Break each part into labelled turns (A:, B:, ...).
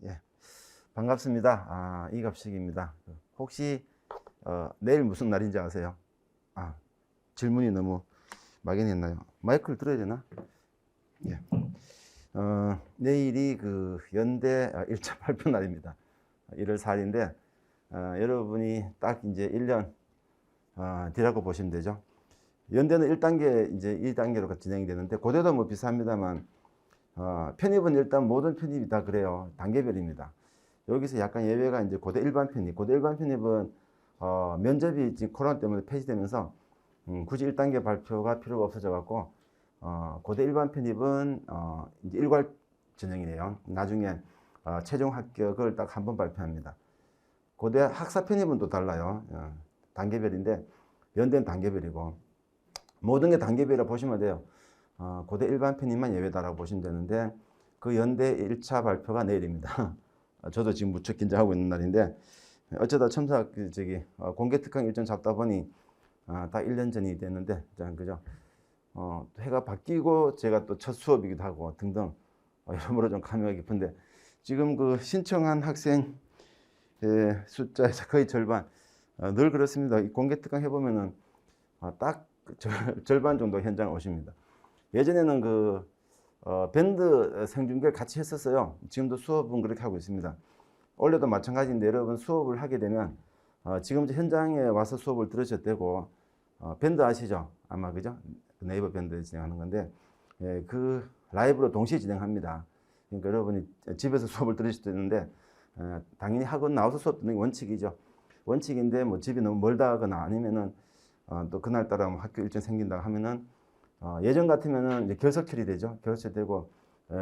A: 예, 반갑습니다. 이갑식입니다. 혹시 내일 무슨 날인지 아세요? 아, 질문이 너무 막연했나요? 마이크를 들어야 되나? 예. 내일이 그 연대 1차 발표 날입니다. 1월 4일인데 여러분이 딱 이제 1년 뒤라고 보시면 되죠. 연대는 1단계 이제 2단계로 진행이 되는데 고대도 뭐 비슷합니다만 편입은 일단 모든 편입이 다 그래요. 단계별입니다. 여기서 약간 예외가 이제 고대 일반 편입. 고대 일반 편입은 면접이 지금 코로나 때문에 폐지되면서 굳이 1단계 발표가 필요가 없어져 갖고 고대 일반 편입은 이제 일괄 전형이에요. 나중에 최종 합격을 딱 한 번 발표합니다. 고대 학사 편입은 또 달라요. 단계별인데 연대는 단계별이고 모든 게 단계별이라 보시면 돼요. 고대 일반 편입만 예외다라고 보시면 되는데 그 연대 1차 발표가 내일입니다. 저도 지금 무척 긴장하고 있는 날인데 어쩌다 첨사 공개 특강 일정 잡다 보니 딱 1년 전이 됐는데 그죠? 해가 바뀌고 제가 또 첫 수업이기도 하고 등등 여러모로 좀 감회가 깊은데 지금 그 신청한 학생 숫자에서 거의 절반 늘 그렇습니다. 공개 특강 해보면은 딱 절반 정도 현장 오십니다. 예전에는 그 밴드 생중계를 같이 했었어요. 지금도 수업은 그렇게 하고 있습니다. 원래도 마찬가지인데 여러분 수업을 하게 되면 지금 현장에 와서 수업을 들으셔도 되고 밴드 아시죠? 아마 그죠? 네이버 밴드 진행하는 건데 그 라이브로 동시에 진행합니다. 그러니까 여러분이 집에서 수업을 들으실 수도 있는데 당연히 학원 나와서 수업 듣는 게 원칙이죠. 원칙인데 뭐 집이 너무 멀다거나 아니면은 또 그날따라 뭐 학교 일정 생긴다 하면은 예전 같으면은 이제 결석 처리되죠. 결석 되고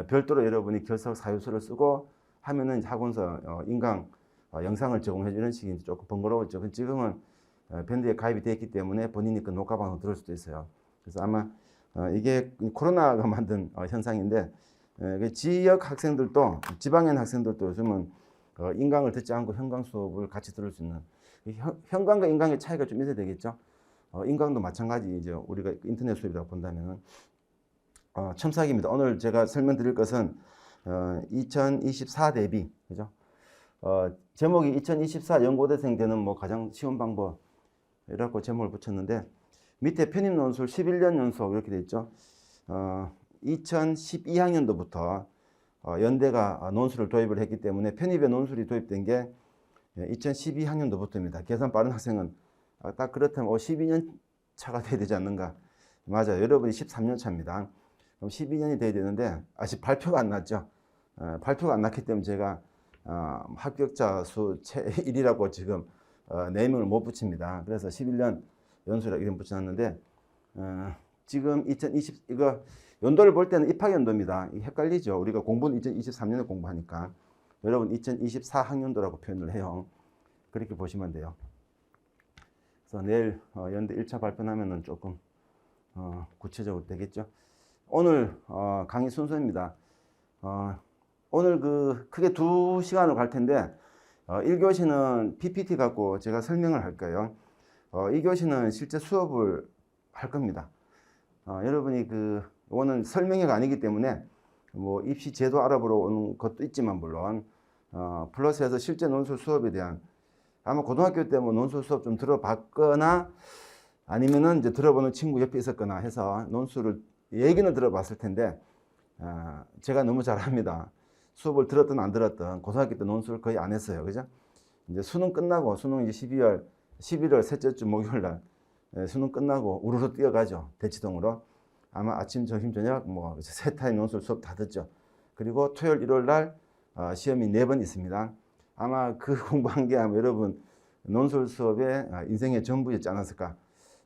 A: 별도로 여러분이 결석 사유서를 쓰고 하면은 학원서 인강 영상을 제공해 주는 식이 조금 번거로웠죠. 지금은 밴드에 가입이 되어 있기 때문에 본인이 그 녹화 방송 들을 수도 있어요. 그래서 아마 이게 코로나가 만든 현상인데 그 지역 학생들도 지방에 있는 학생들도 요즘은 인강을 듣지 않고 현강 수업을 같이 들을 수 있는 현강과 인강의 차이가 좀 있어야 되겠죠. 인강도 마찬가지 이제 우리가 인터넷 수업이라고 본다면은 첨삭입니다. 오늘 제가 설명드릴 것은 2024 대비 그죠? 제목이 2024 연고대생 되는 뭐 가장 쉬운 방법이라고 제목을 붙였는데 밑에 편입 논술 11년 연속 이렇게 돼 있죠. 2012학년도부터 연대가 논술을 도입을 했기 때문에 편입에 논술이 도입된 게 2012학년도부터입니다. 계산 빠른 학생은 딱 그렇다면 12년 차가 돼야 되지 않는가? 맞아요. 여러분이 13년 차입니다. 그럼 12년이 돼야 되는데 아직 발표가 안 났죠. 발표가 안 났기 때문에 제가 합격자 수 최1이라고 지금 네이밍을 못 붙입니다. 그래서 11년 연수라고 이름 붙여놨는데 지금 2020 이거 연도를 볼 때는 입학연도입니다. 헷갈리죠. 우리가 공부는 2023년에 공부하니까 여러분 2024학년도라고 표현을 해요. 그렇게 보시면 돼요. 그래서 내일 연대 1차 발표하면은 조금 구체적으로 되겠죠. 오늘 강의 순서입니다. 오늘 크게 2시간을 갈 텐데 1교시는 PPT 갖고 제가 설명을 할 거예요. 2교시는 실제 수업을 할 겁니다. 여러분이 이거는 설명회가 아니기 때문에 뭐 입시 제도 알아보러 오는 것도 있지만 물론 플러스해서 실제 논술 수업에 대한 아마 고등학교 때 뭐 논술 수업 좀 들어봤거나 아니면은 이제 들어보는 친구 옆에 있었거나 해서 논술을 얘기는 들어봤을 텐데 제가 너무 잘합니다. 수업을 들었든 안 들었든 고등학교 때 논술을 거의 안 했어요. 그죠? 이제 수능 끝나고 수능 이제 11월 셋째 주 목요일 날 수능 끝나고 우르르 뛰어가죠. 대치동으로. 아마 아침, 점심, 저녁 뭐 세 타임 논술 수업 다 듣죠. 그리고 토요일, 일요일 날 시험이 4번 있습니다. 아마 그 공부한 게 아마 여러분 논술 수업의 인생의 전부였지 않았을까.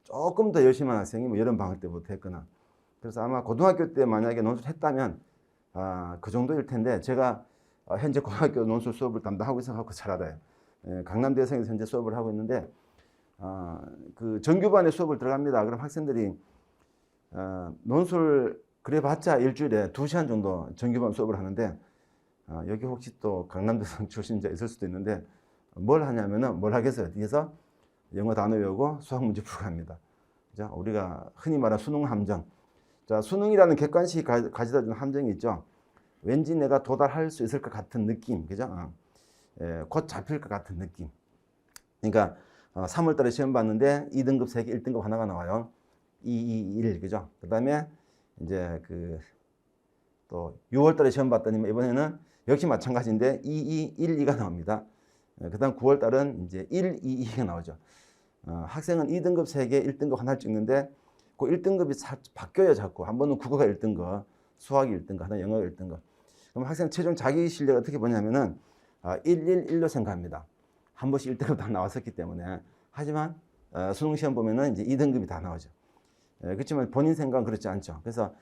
A: 조금 더 열심히 한 학생이 뭐 여름방학 때부터 했거나. 그래서 아마 고등학교 때 만약에 논술 했다면 그 정도일 텐데 제가 현재 고등학교 논술 수업을 담당하고 있어서 잘 알아요. 강남대성에서 현재 수업을 하고 있는데 그 정규반에 수업을 들어갑니다. 그럼 학생들이 논술 그래봤자 일주일에 2시간 정도 정규반 수업을 하는데 여기 혹시 또 강남대성 출신자 있을 수도 있는데 뭘 하냐면은 뭘 하겠어요. 뒤에서 영어 단어 외우고 수학 문제 풀고 합니다. 자, 우리가 흔히 말하는 수능 함정. 자, 수능이라는 객관식이 가져다 주는 함정이 있죠. 왠지 내가 도달할 수 있을 것 같은 느낌, 그죠? 곧 잡힐 것 같은 느낌. 그러니까 3월 달에 시험 봤는데 2등급 3개, 1등급 하나가 나와요. 2, 2, 1, 그죠? 그 다음에 이제 또 6월 달에 시험 봤더니 이번에는 역시 마찬가지인데 2, 2, 1, 2가 나옵니다. 그 다음 9월 달은 이제 1, 2, 2가 나오죠. 학생은 2등급 3개, 1등급 하나를 찍는데 그 1등급이 바뀌어요, 자꾸. 한 번은 국어가 1등급, 수학이 1등급, 하나 영어가 1등급. 그럼 학생 최종 자기 실력 어떻게 보냐면은 1, 1, 1로 생각합니다. 한 번씩 1등급 다 나왔었기 때문에. 하지만 수능 시험 보면은 이제 2등급이 다 나오죠. 그렇지만 본인 생각은 그렇지 않죠. 그래서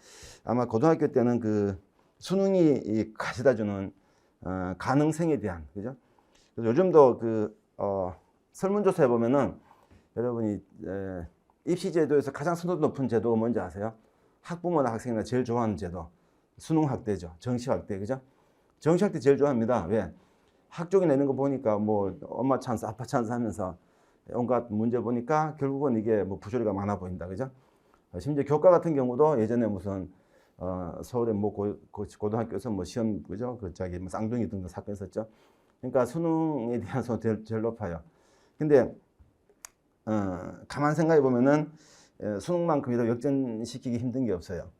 A: 아마 고등학교 때는 수능이 가져다주는 가능성에 대한, 그죠? 그래서 요즘도 설문조사에 보면은 여러분이 입시 제도에서 가장 선호도 높은 제도가 뭔지 아세요? 학부모나 학생이나 제일 좋아하는 제도, 수능 확대죠. 정시 확대, 그죠? 정시 확대 제일 좋아합니다. 왜? 학종이 내는 거 보니까 뭐 엄마 찬스, 아빠 찬스 하면서 온갖 문제 보니까 결국은 이게 뭐 부조리가 많아 보인다, 그죠? 심지어 교과 같은 경우도 예전에 무슨 서울의 뭐 고등학교에서 뭐 시험, 그죠? 뭐 쌍둥이 등등 사건 있었죠. 그러니까 수능에 대한 선호도 제일 높아요. 근데 가만 생각해 보면은 수능만큼이도 역전시키기 힘든 게 없어요.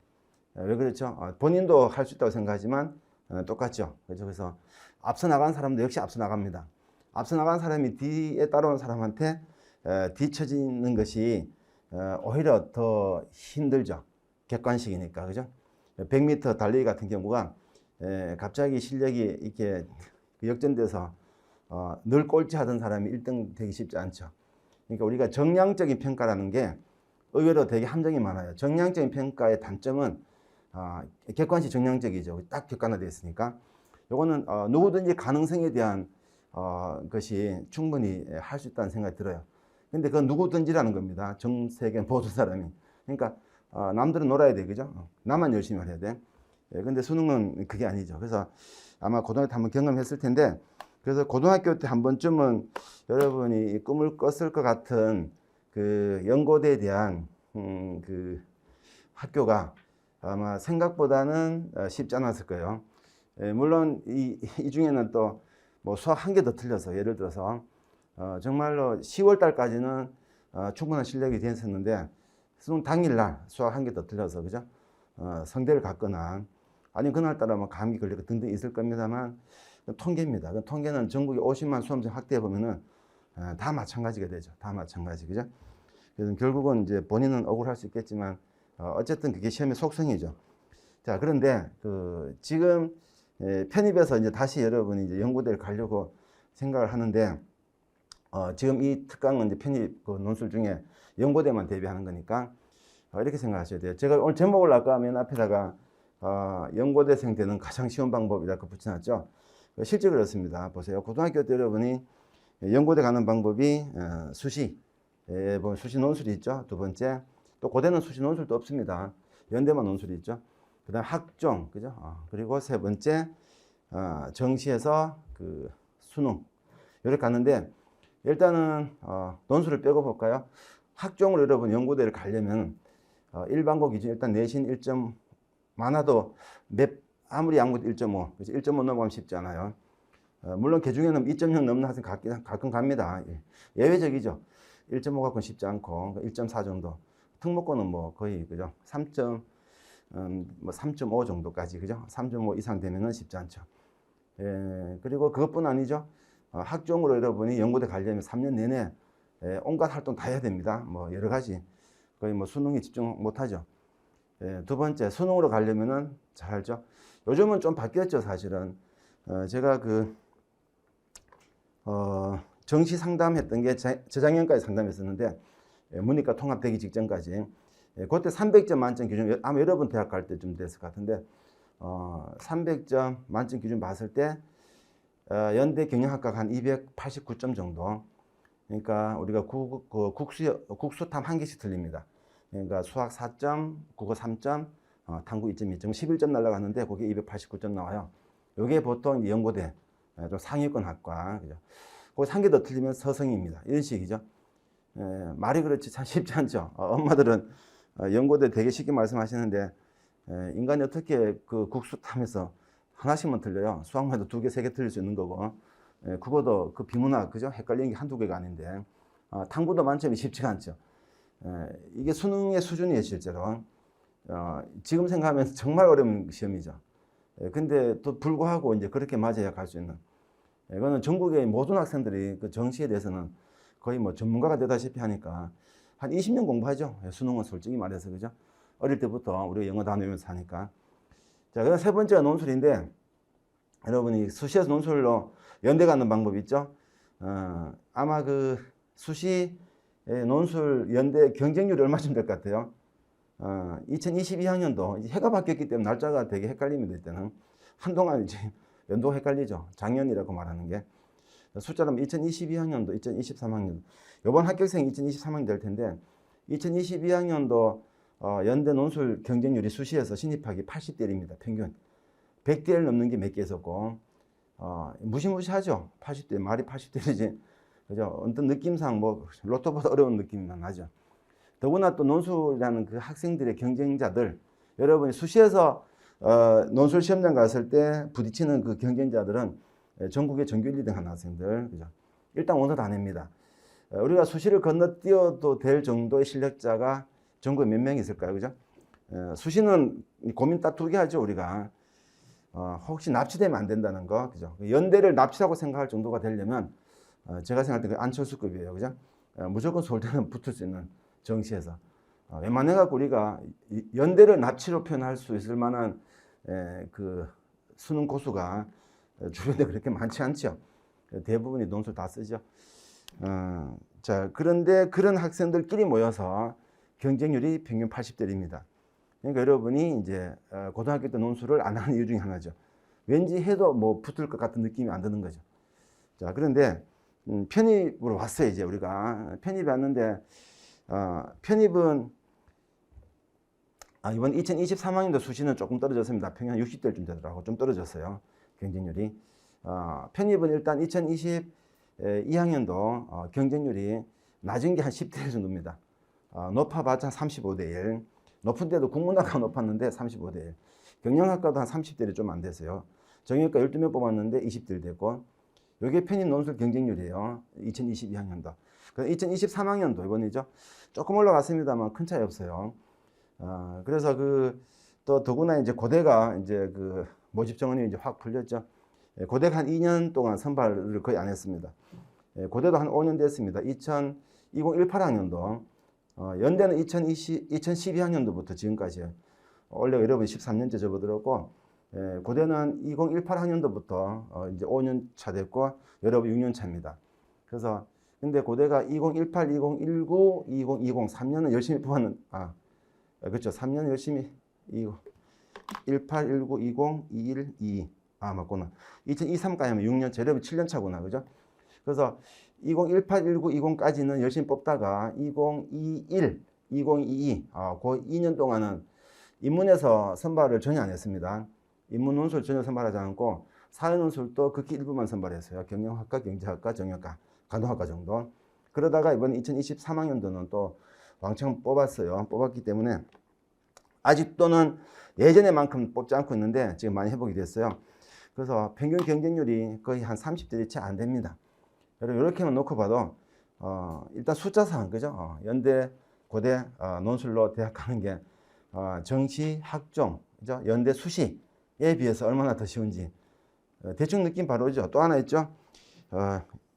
A: 왜 그렇죠? 본인도 할 수 있다고 생각하지만 똑같죠. 그렇죠? 그래서 앞서 나간 사람도 역시 앞서 나갑니다. 앞서 나간 사람이 뒤에 따라온 사람한테 뒤처지는 것이 오히려 더 힘들죠. 객관식이니까, 그죠? 100m 달리기 같은 경우가 갑자기 실력이 이렇게 역전돼서 늘 꼴찌 하던 사람이 1등 되기 쉽지 않죠. 그러니까 우리가 정량적인 평가라는 게 의외로 되게 함정이 많아요. 정량적인 평가의 단점은 객관식 정량적이죠. 딱 객관화되어 있으니까. 요거는 누구든지 가능성에 대한 것이 충분히 할 수 있다는 생각이 들어요. 근데 그건 누구든지라는 겁니다. 전 세계 모든 사람이. 그러니까 남들은 놀아야 돼, 그죠? 나만 열심히 해야 돼. 근데 수능은 그게 아니죠. 그래서 아마 고등학교 때 한번 경험했을 텐데, 그래서 고등학교 때 한 번쯤은 여러분이 꿈을 꿨을 것 같은 연고대에 대한 학교가 아마 생각보다는 쉽지 않았을 거예요. 물론 이 중에는 또 뭐 수학 한 개 더 틀려서, 예를 들어서 정말로 10월 달까지는 충분한 실력이 됐었는데 수능 당일날 수학 한 개 더 틀려서, 그죠? 성대를 갔거나 아니면 그날따라 뭐 감기 걸리고 등등 있을 겁니다만 통계입니다. 그 통계는 전국에 50만 수험생 확대해 보면은 다 마찬가지가 되죠. 다 마찬가지, 그죠? 그래서 결국은 이제 본인은 억울할 수 있겠지만 어쨌든 그게 시험의 속성이죠. 자, 그런데 지금 편입해서 이제 다시 여러분이 이제 연구대를 가려고 생각을 하는데 지금 이 특강은 이제 편입 논술 중에 연고대만 대비하는 거니까 이렇게 생각하셔야 돼요. 제가 오늘 제목을 아까 맨 앞에다가 연고대생 되는 가장 쉬운 방법이라고 붙여놨죠. 실제 그렇습니다. 보세요. 고등학교 때 여러분이 연고대 가는 방법이 수시 논술이 있죠. 두 번째, 또 고대는 수시 논술도 없습니다. 연대만 논술이 있죠. 그 다음 학종, 그죠? 그리고 세 번째, 정시에서 수능. 이렇게 가는데, 일단은, 논술을 빼고 볼까요? 학종으로 여러분 연고대를 가려면, 일반고 기준 일단 내신 1점, 많아도 아무리 양고도 1.5, 1.5 넘어가면 쉽지 않아요. 물론 그 중에는 2.0 넘는 학생 가끔 갑니다. 예외적이죠. 1.5 갖고는 쉽지 않고, 1.4 정도. 특목고는 뭐 거의, 그죠? 3.5 정도까지, 그죠? 3.5 이상 되면은 쉽지 않죠. 그리고 그것뿐 아니죠. 학종으로 여러분이 연고대 가려면 3년 내내 온갖 활동 다 해야 됩니다. 뭐 여러 가지. 거의 뭐 수능에 집중 못 하죠. 두 번째, 수능으로 가려면은 잘 알죠. 요즘은 좀 바뀌었죠, 사실은. 제가 정시 상담했던 게 재작년까지 상담했었는데, 문이과 통합되기 직전까지. 그때 300점 만점 기준, 아마 여러분 대학 갈 때쯤 됐을 것 같은데, 300점 만점 기준 봤을 때, 연대 경영학과가 한 289점 정도. 그러니까 우리가 국수탐 한 개씩 틀립니다. 그러니까 수학 4점, 국어 3점, 탐구 2.2점, 11점 날라갔는데 거기에 289점 나와요. 이게 보통 연고대, 좀 상위권 학과, 그죠? 거기서 한 개 더 틀리면 서성입니다. 이런 식이죠. 말이 그렇지 참 쉽지 않죠. 엄마들은 연고대 되게 쉽게 말씀하시는데 인간이 어떻게 국수탐에서 하나씩만 틀려요. 수학만 해도 2개, 3개 틀릴 수 있는 거고, 국어도 그 비문학, 그죠? 헷갈리는 게 한두 개가 아닌데, 탐구도 만점이 쉽지가 않죠. 이게 수능의 수준이에요, 실제로. 지금 생각하면 정말 어려운 시험이죠. 근데 또 불구하고 이제 그렇게 맞아야 갈 수 있는. 이거는 전국의 모든 학생들이 그 정시에 대해서는 거의 뭐 전문가가 되다시피 하니까 한 20년 공부하죠. 수능은 솔직히 말해서, 그죠? 어릴 때부터 우리가 영어 단어 외우면서 하니까. 자, 그다음 세 번째가 논술인데, 여러분이 수시에서 논술로 연대 가는 방법 있죠? 아마 그 수시 논술 연대 경쟁률이 얼마쯤 될 것 같아요? 2022학년도 해가 바뀌었기 때문에 날짜가 되게 헷갈립니다. 이때는 한동안 이제 연도가 헷갈리죠. 작년이라고 말하는 게. 숫자로 2022학년도, 2023학년도. 이번 합격생이 2023학년 될 텐데 2022학년도 연대 논술 경쟁률이 수시에서 신입학이 80대1입니다. 평균. 100대를 넘는 게 몇 개 있었고 무시무시하죠. 80대, 말이 80대이지. 그죠? 어떤 느낌상 뭐 로또보다 어려운 느낌이 나죠. 더구나 또 논술이라는 그 학생들의 경쟁자들, 여러분이 수시에서 논술 시험장 갔을 때 부딪히는 그 경쟁자들은 전국의 전교 1, 2등 하는 학생들, 그죠? 일단 원서 다 냅니다. 우리가 수시를 건너뛰어도 될 정도의 실력자가 전국에 몇 명 있을까요, 그죠? 수시는 고민 딱 2개 하죠, 우리가. 혹시 납치되면 안 된다는 거, 그죠? 연대를 납치라고 생각할 정도가 되려면 제가 생각할 때 그 안철수급이에요, 그죠? 무조건 서울대는 붙을 수 있는 정시에서 웬만해갖고 우리가 연대를 납치로 표현할 수 있을 만한 그 수능 고수가 주변에 그렇게 많지 않죠. 대부분이 논술 다 쓰죠. 자, 그런데 그런 학생들끼리 모여서 경쟁률이 평균 80대입니다. 그러니까 여러분이 이제 고등학교 때 논술을 안 하는 이유 중에 하나죠. 왠지 해도 뭐 붙을 것 같은 느낌이 안 드는 거죠. 자, 그런데 편입으로 왔어요. 이제 우리가 편입이 왔는데 편입은 이번 2023학년도 수시는 조금 떨어졌습니다. 평균 60대쯤 되더라고. 좀 떨어졌어요. 경쟁률이. 편입은 일단 2022학년도 경쟁률이 낮은 게 한 10대 정도입니다. 높아봤자 35대 1. 높은 데도 국문학과가 높았는데 35대 1. 경영학과도 한 30대를 좀 안 됐어요. 정형외과 12명 뽑았는데 20대 됐고, 이게 편입 논술 경쟁률이에요. 2022학년도. 2023학년도 이번이죠. 조금 올라갔습니다만 큰 차이 없어요. 그래서 또 더구나 이제 고대가 이제 그 모집 정원이 이제 확 풀렸죠. 고대가 한 2년 동안 선발을 거의 안 했습니다. 고대도 한 5년 됐습니다. 2018학년도. 연대는 2012학년도부터 지금까지. 원래 여러분 13년째 접어들었고, 고대는 2018학년도부터 이제 5년 차 됐고, 여러분 6년 차입니다. 그래서 근데 고대가 2018, 2019, 2020 3년은 열심히 뽑았는 그렇죠. 3년 열심히 18, 19, 20, 21, 22 맞구나. 2023까지 하면 6년 차, 여러분 7년 차구나, 그죠? 그래서 2018, 19, 20까지는 열심히 뽑다가 2021, 2022 그 2년 동안은 인문에서 선발을 전혀 안 했습니다. 인문 논술 전혀 선발하지 않고 사회 논술도 극히 일부만 선발했어요. 경영학과, 경제학과, 정형학과, 간호학과 정도. 그러다가 이번 2023학년도는 또 왕창 뽑았어요. 뽑았기 때문에 아직도는 예전에만큼 뽑지 않고 있는데 지금 많이 회복이 됐어요. 그래서 평균 경쟁률이 거의 한 30대이 채 안 됩니다. 여러분 이렇게만 놓고 봐도 일단 숫자상, 그죠? 연대, 고대 논술로 대학 가는 게 정시, 학종, 그죠? 연대 수시에 비해서 얼마나 더 쉬운지 대충 느낌 바로 오죠. 또 하나 있죠.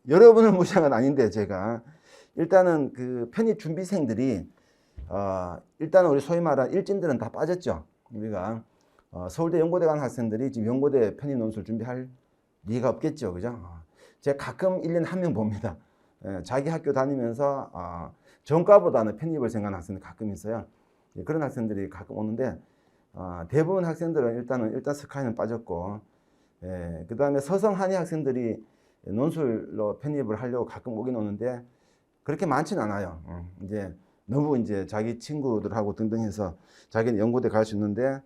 A: 여러분을 무시한 건 아닌데 제가 일단은 그 편입 준비생들이 일단은 우리 소위 말하는 일진들은 다 빠졌죠. 우리가 서울대 연고대 간 학생들이 지금 연고대 편입 논술 준비할 리가 없겠죠, 그죠? 제가 가끔 1년에 한 명 봅니다. 자기 학교 다니면서 전과보다는 편입을 생각하는 학생들 가끔 있어요. 그런 학생들이 가끔 오는데 대부분 학생들은 일단 스카이는 빠졌고, 그 다음에 서성 한의 학생들이 논술로 편입을 하려고 가끔 오긴 오는데 그렇게 많지는 않아요. 이제 너무 이제 자기 친구들하고 등등 해서 자기는 연고대 갈 수 있는데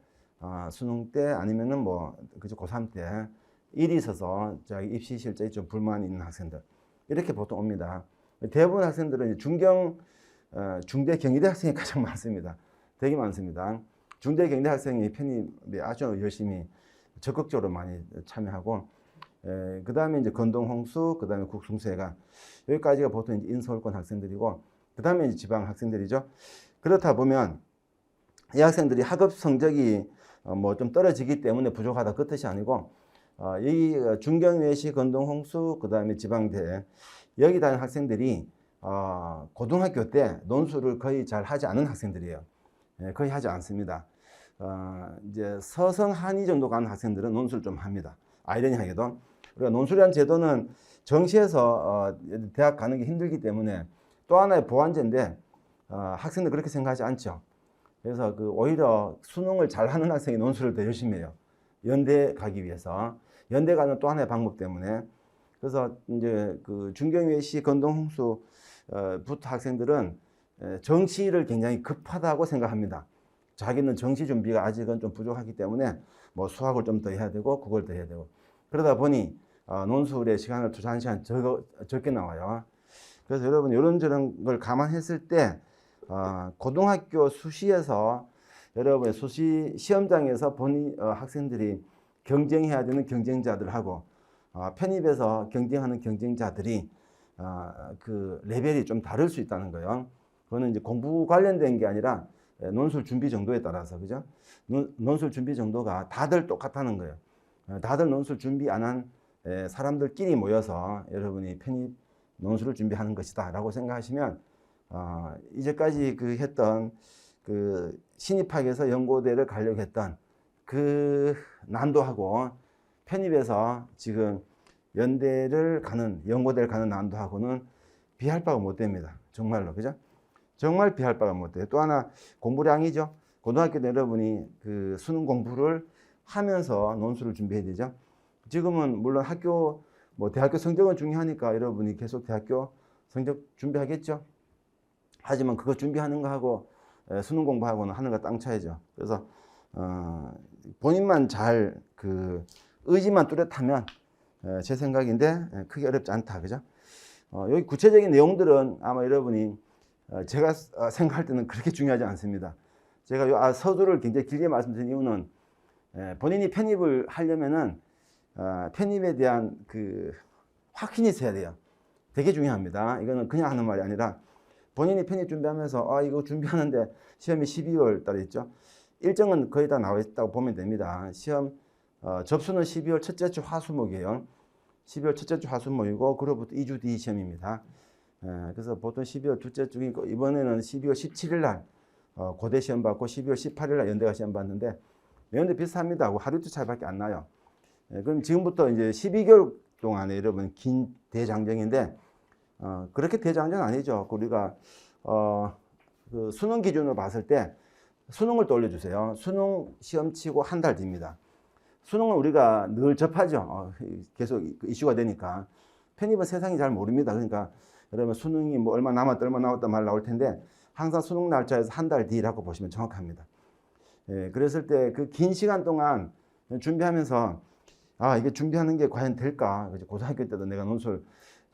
A: 수능 때 아니면은 뭐 그저 고3 때 일이 있어서 자기 입시 실적에 좀 불만이 있는 학생들 이렇게 보통 옵니다. 대부분 학생들은 중대 경희대 학생이 가장 많습니다. 되게 많습니다. 중대 경희대 학생이 편입에 아주 열심히 적극적으로 많이 참여하고, 그 다음에 이제 건동홍수, 그 다음에 국숭수회관, 여기까지가 보통 이제 인서울권 학생들이고, 그 다음에 이제 지방 학생들이죠. 그렇다 보면 이 학생들이 학업 성적이 뭐 좀 떨어지기 때문에 부족하다 그 뜻이 아니고, 이 중경외시, 건동홍수, 그 다음에 지방대 여기 다니는 학생들이 고등학교 때 논술을 거의 잘 하지 않은 학생들이에요. 거의 하지 않습니다. 이제 서성 한의 정도 가는 학생들은 논술을 좀 합니다. 아이러니하게도 우리가 논술이라는 제도는 정시에서 대학 가는 게 힘들기 때문에 또 하나의 보완제인데, 학생들 그렇게 생각하지 않죠. 그래서 오히려 수능을 잘하는 학생이 논술을 더 열심히 해요. 연대 가기 위해서. 연대 가는 또 하나의 방법 때문에. 그래서 이제 중경외시, 건동홍수 부터 학생들은 정시를 굉장히 급하다고 생각합니다. 자기는 정시 준비가 아직은 좀 부족하기 때문에 뭐 수학을 좀 더 해야 되고 국어를 더 해야 되고, 그러다 보니 논술에 시간을 투자하는 시간이 적게 나와요. 그래서 여러분 이런저런 걸 감안했을 때 고등학교 수시에서 여러분의 수시 시험장에서 학생들이 경쟁해야 되는 경쟁자들하고 편입에서 경쟁하는 경쟁자들이 그 레벨이 좀 다를 수 있다는 거예요. 그거는 이제 공부 관련된 게 아니라 논술 준비 정도에 따라서, 그죠? 논술 준비 정도가 다들 똑같다는 거예요. 다들 논술 준비 안 한 사람들끼리 모여서 여러분이 편입 논술을 준비하는 것이다 라고 생각하시면, 이제까지 했던 신입학에서 연고대를 가려고 했던 그 난도하고 편입에서 지금 연대를 가는, 연고대를 가는 난도하고는 비할 바가 못 됩니다. 정말로, 그죠? 정말 비할 바가 못 돼요. 또 하나 공부량이죠. 고등학교 때 여러분이 수능 공부를 하면서 논술을 준비해야 되죠. 지금은 물론 대학교 성적은 중요하니까 여러분이 계속 대학교 성적 준비하겠죠. 하지만 그거 준비하는 거 하고 수능 공부하고는 하늘과 땅 차이죠. 그래서 본인만 잘 의지만 뚜렷하면 제 생각인데 크게 어렵지 않다, 그죠? 여기 구체적인 내용들은 아마 여러분이 제가 생각할 때는 그렇게 중요하지 않습니다. 제가 서두를 굉장히 길게 말씀드린 이유는 본인이 편입을 하려면은 편입에 대한 확신이 있어야 돼요. 되게 중요합니다. 이거는 그냥 하는 말이 아니라 본인이 편입 준비하면서 이거 준비하는데 시험이 12월 달에 있죠. 일정은 거의 다 나와 있다고 보면 됩니다. 시험 접수는 12월 첫째 주 화수목이에요. 12월 첫째 주 화수목이고 그로부터 2주 뒤 시험입니다. 그래서 보통 12월 둘째 주니까 이번에는 12월 17일 날 고대 시험 받고 12월 18일 날 연대가 시험 받는데 연대 비슷합니다. 하루 이틀 차이밖에 안 나요. 그럼 지금부터 이제 12개월 동안에 여러분 긴 대장정인데 그렇게 대장정 아니죠. 우리가 수능 기준으로 봤을 때 수능을 떠올려주세요. 수능 시험 치고 한 달 뒤입니다. 수능은 우리가 늘 접하죠. 계속 이슈가 되니까. 편입은 세상이 잘 모릅니다. 그러니까 여러분 수능이 뭐 얼마 남았다 얼마 남았다 말 나올 텐데 항상 수능 날짜에서 한 달 뒤라고 보시면 정확합니다. 그랬을 때 그 긴 시간 동안 준비하면서 이게 준비하는 게 과연 될까? 고등학교 때도 내가 논술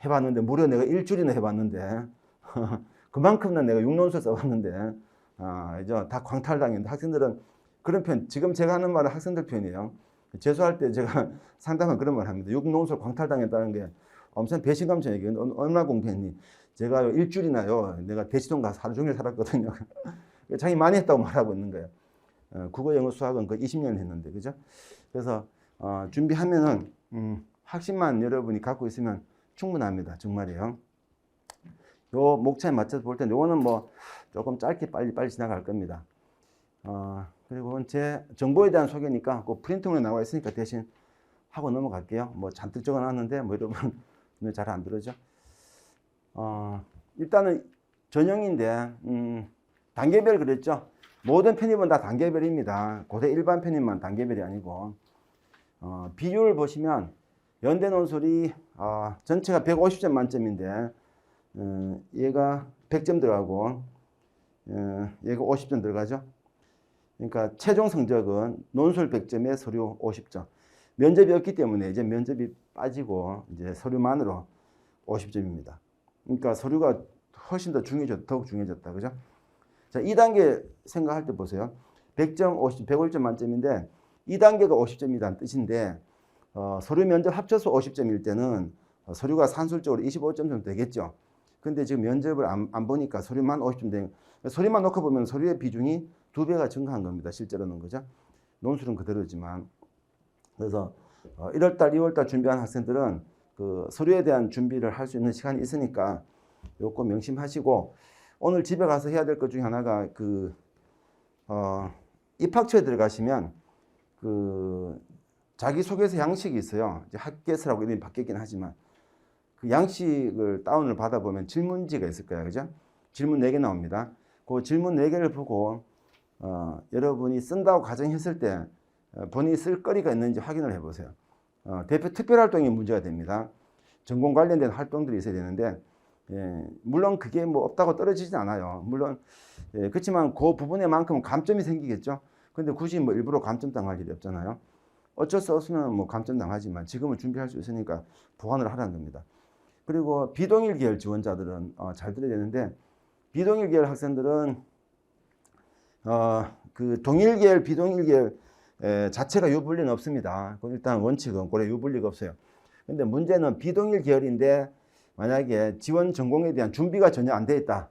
A: 해봤는데 무려 내가 일주일이나 해봤는데 그만큼은 내가 6논술 써봤는데 이제 다 광탈당했는데 학생들은 그런 표현, 지금 제가 하는 말은 학생들 표현이에요. 재수할 때 제가 상담은 그런 말 합니다. 6논술 광탈당했다는 게 엄청 배신감정 얘기예요. 얼마나 공부했니? 제가 일주일이나요. 내가 대치동 가서 하루 종일 살았거든요. 자기 많이 했다고 말하고 있는 거예요. 국어, 영어, 수학은 거의 20년 했는데, 그죠? 그래서 준비하면은 확신만 여러분이 갖고 있으면 충분합니다. 정말이에요. 요 목차에 맞춰서 볼 텐데, 요거는 뭐 조금 짧게 빨리 지나갈 겁니다. 그리고 제 정보에 대한 소개니까 그 프린팅으로 나와 있으니까 대신 하고 넘어갈게요. 뭐 잔뜩 적어놨는데 뭐 여러분 잘 안 들어죠? 일단은 전형인데 단계별 그랬죠? 모든 편입은 다 단계별입니다. 고대 일반 편입만 단계별이 아니고 비율 보시면 연대 논술이 전체가 150점 만점인데 얘가 100점 들어가고 얘가 50점 들어가죠. 그러니까 최종 성적은 논술 100점에 서류 50점. 면접이 없기 때문에 이제 면접이 빠지고 이제 서류만으로 50점입니다. 그러니까 서류가 훨씬 더 더욱 중요해졌다. 그죠? 자, 2단계 생각할 때 보세요. 100점, 50점, 150점 만점인데 2단계가 50점이라는 뜻인데 서류 면접 합쳐서 50점일 때는 서류가 산술적으로 25점 정도 되겠죠. 근데 지금 면접을 안 보니까 서류만 50점 되는, 서류만 놓고 보면 서류의 비중이 2배가 증가한 겁니다. 실제로는. 그죠? 논술은 그대로지만. 그래서 1월달, 2월달 준비한 학생들은 그 서류에 대한 준비를 할 수 있는 시간이 있으니까 요거 명심하시고, 오늘 집에 가서 해야 될 것 중에 하나가 입학처에 들어가시면 그 자기소개서 양식이 있어요. 이제 학개서라고 이름이 바뀌긴 하지만 그 양식을 다운을 받아보면 질문지가 있을 거예요. 그죠? 질문 4개 나옵니다. 그 질문 4개를 보고 여러분이 쓴다고 가정했을 때 본인이 쓸 거리가 있는지 확인을 해보세요. 대표 특별활동이 문제가 됩니다. 전공 관련된 활동들이 있어야 되는데, 물론 그게 뭐 없다고 떨어지진 않아요. 물론 그렇지만 그 부분에만큼은 감점이 생기겠죠. 근데 굳이 뭐 일부러 감점 당할 일이 없잖아요. 어쩔 수 없으면 뭐 감점 당하지만 지금은 준비할 수 있으니까 보완을 하라는 겁니다. 그리고 비동일 계열 지원자들은 잘 들어야 되는데, 비동일 계열 학생들은 그 동일 계열, 비동일 계열 자체가 유불리는 없습니다. 일단 원칙은 고래 유불리가 없어요. 근데 문제는 비동일 계열인데 만약에 지원 전공에 대한 준비가 전혀 안 돼 있다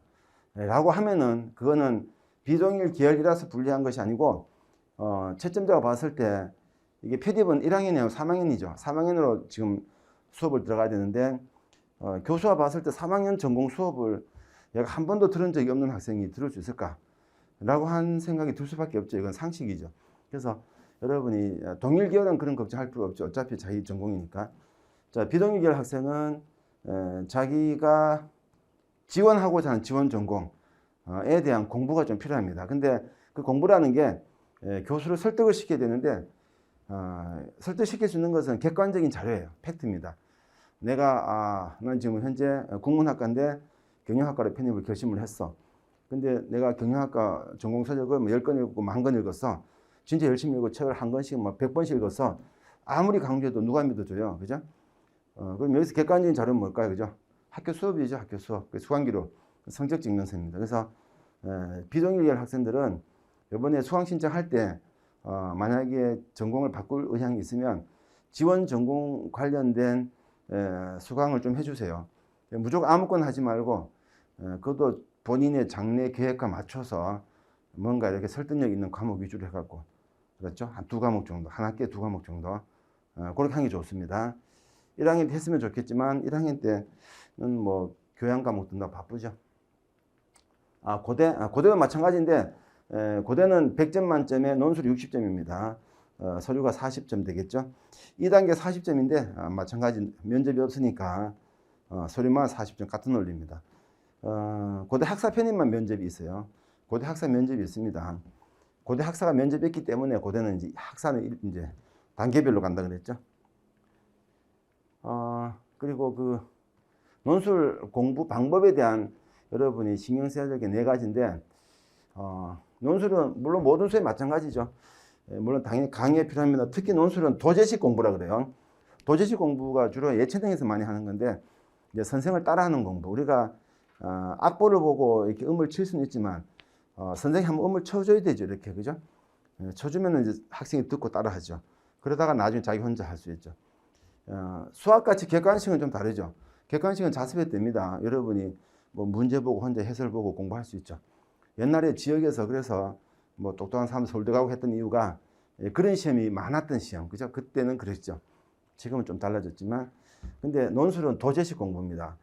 A: 라고 하면은 그거는 비동일 계열이라서 불리한 것이 아니고 채점자가 봤을 때 이게 편입은 1학년이에요. 3학년이죠. 3학년으로 지금 수업을 들어가야 되는데 교수가 봤을 때 3학년 전공 수업을 얘가 한 번도 들은 적이 없는 학생이 들을 수 있을까? 라고 한 생각이 들 수밖에 없죠. 이건 상식이죠. 그래서 여러분이 동일 계열은 그런 걱정할 필요 없죠. 어차피 자기 전공이니까. 자, 비동일 계열 학생은 자기가 지원하고자 하는 지원 전공에 대한 공부가 좀 필요합니다. 근데 그 공부라는 게 교수를 설득을 시켜야 되는데 설득시킬 수 있는 것은 객관적인 자료예요. 팩트입니다. 난 지금 현재 국문학과인데 경영학과로 편입을 결심을 했어. 근데 내가 경영학과 전공 서적을 뭐 10권 읽고 10,000권 읽었어. 진짜 열심히 읽고 책을 한 권씩 막 100번씩 읽었어. 아무리 강조해도 누가 믿어줘요. 그죠? 그럼 여기서 객관적인 자료는 뭘까요? 그죠? 학교 수업이죠. 학교 수업. 수강기록. 성적 증명서입니다. 그래서 비동일 계열 학생들은 이번에 수강 신청할 때 만약에 전공을 바꿀 의향이 있으면 지원 전공 관련된 수강을 좀 해주세요. 무조건 아무거나 하지 말고 그것도 본인의 장래 계획과 맞춰서 뭔가 이렇게 설득력 있는 과목 위주로 해갖고, 그렇죠? 한 2과목 정도, 한 학기에 2과목 정도 그렇게 하는 게 좋습니다. 1학년 때 했으면 좋겠지만 1학년 때는 뭐 교양 과목도 나 바쁘죠. 고대는 마찬가지인데 고대는 100점 만점에 논술 60점입니다. 서류가 40점 되겠죠. 2단계 40점인데 마찬가지 면접이 없으니까 서류만 40점 같은 논리입니다. 고대 학사 편입만 면접이 있어요. 고대 학사 면접이 있습니다. 고대 학사가 면접이 있기 때문에 고대는 이제 학사는 이제 단계별로 간다 그랬죠. 그리고 그 논술 공부 방법에 대한 여러분이 신경 써야 될 게 4가지인데, 논술은 물론 모든 수에 마찬가지죠. 물론 당연히 강의에 필요합니다. 특히 논술은 도제식 공부라 그래요. 도제식 공부가 주로 예체능에서 많이 하는 건데, 이제 선생을 따라하는 공부. 우리가 악보를 보고 이렇게 음을 칠 수는 있지만 선생이 한번 음을 쳐줘야 되죠. 이렇게, 그죠? 쳐주면 이제 학생이 듣고 따라하죠. 그러다가 나중에 자기 혼자 할 수 있죠. 수학같이 객관식은 좀 다르죠. 객관식은 자습해 됩니다. 여러분이 뭐 문제 보고 혼자 해설 보고 공부할 수 있죠. 옛날에 지역에서 그래서 뭐 똑똑한 사람 서울대 가고 했던 이유가 그런 시험이 많았던 시험, 그죠? 그때는 그랬죠. 지금은 좀 달라졌지만, 근데 논술은 도제식 공부입니다.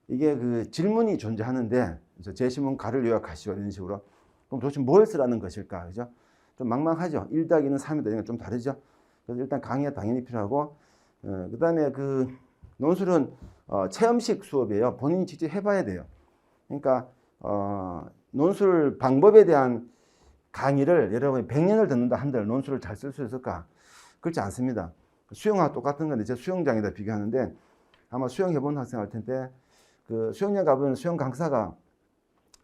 A: 이게 그 질문이 존재하는데 제시문 가를 요약하시오 이런 식으로. 그럼 도대체 뭘 쓰라는 것일까, 그죠? 좀 망망하죠. 1 더하기는 3이다 이런 건 좀 다르죠. 그래서 일단 강의가 당연히 필요하고, 그 다음에 그 논술은 체험식 수업이에요. 본인이 직접 해봐야 돼요. 그러니까 논술 방법에 대한 강의를 여러분이 100년을 듣는다 한들 논술을 잘 쓸 수 있을까? 그렇지 않습니다. 수영하고 똑같은 건데 제가 수영장에다 비교하는데, 아마 수영 해본 학생 할 텐데, 그 수영장 가보면 수영 강사가,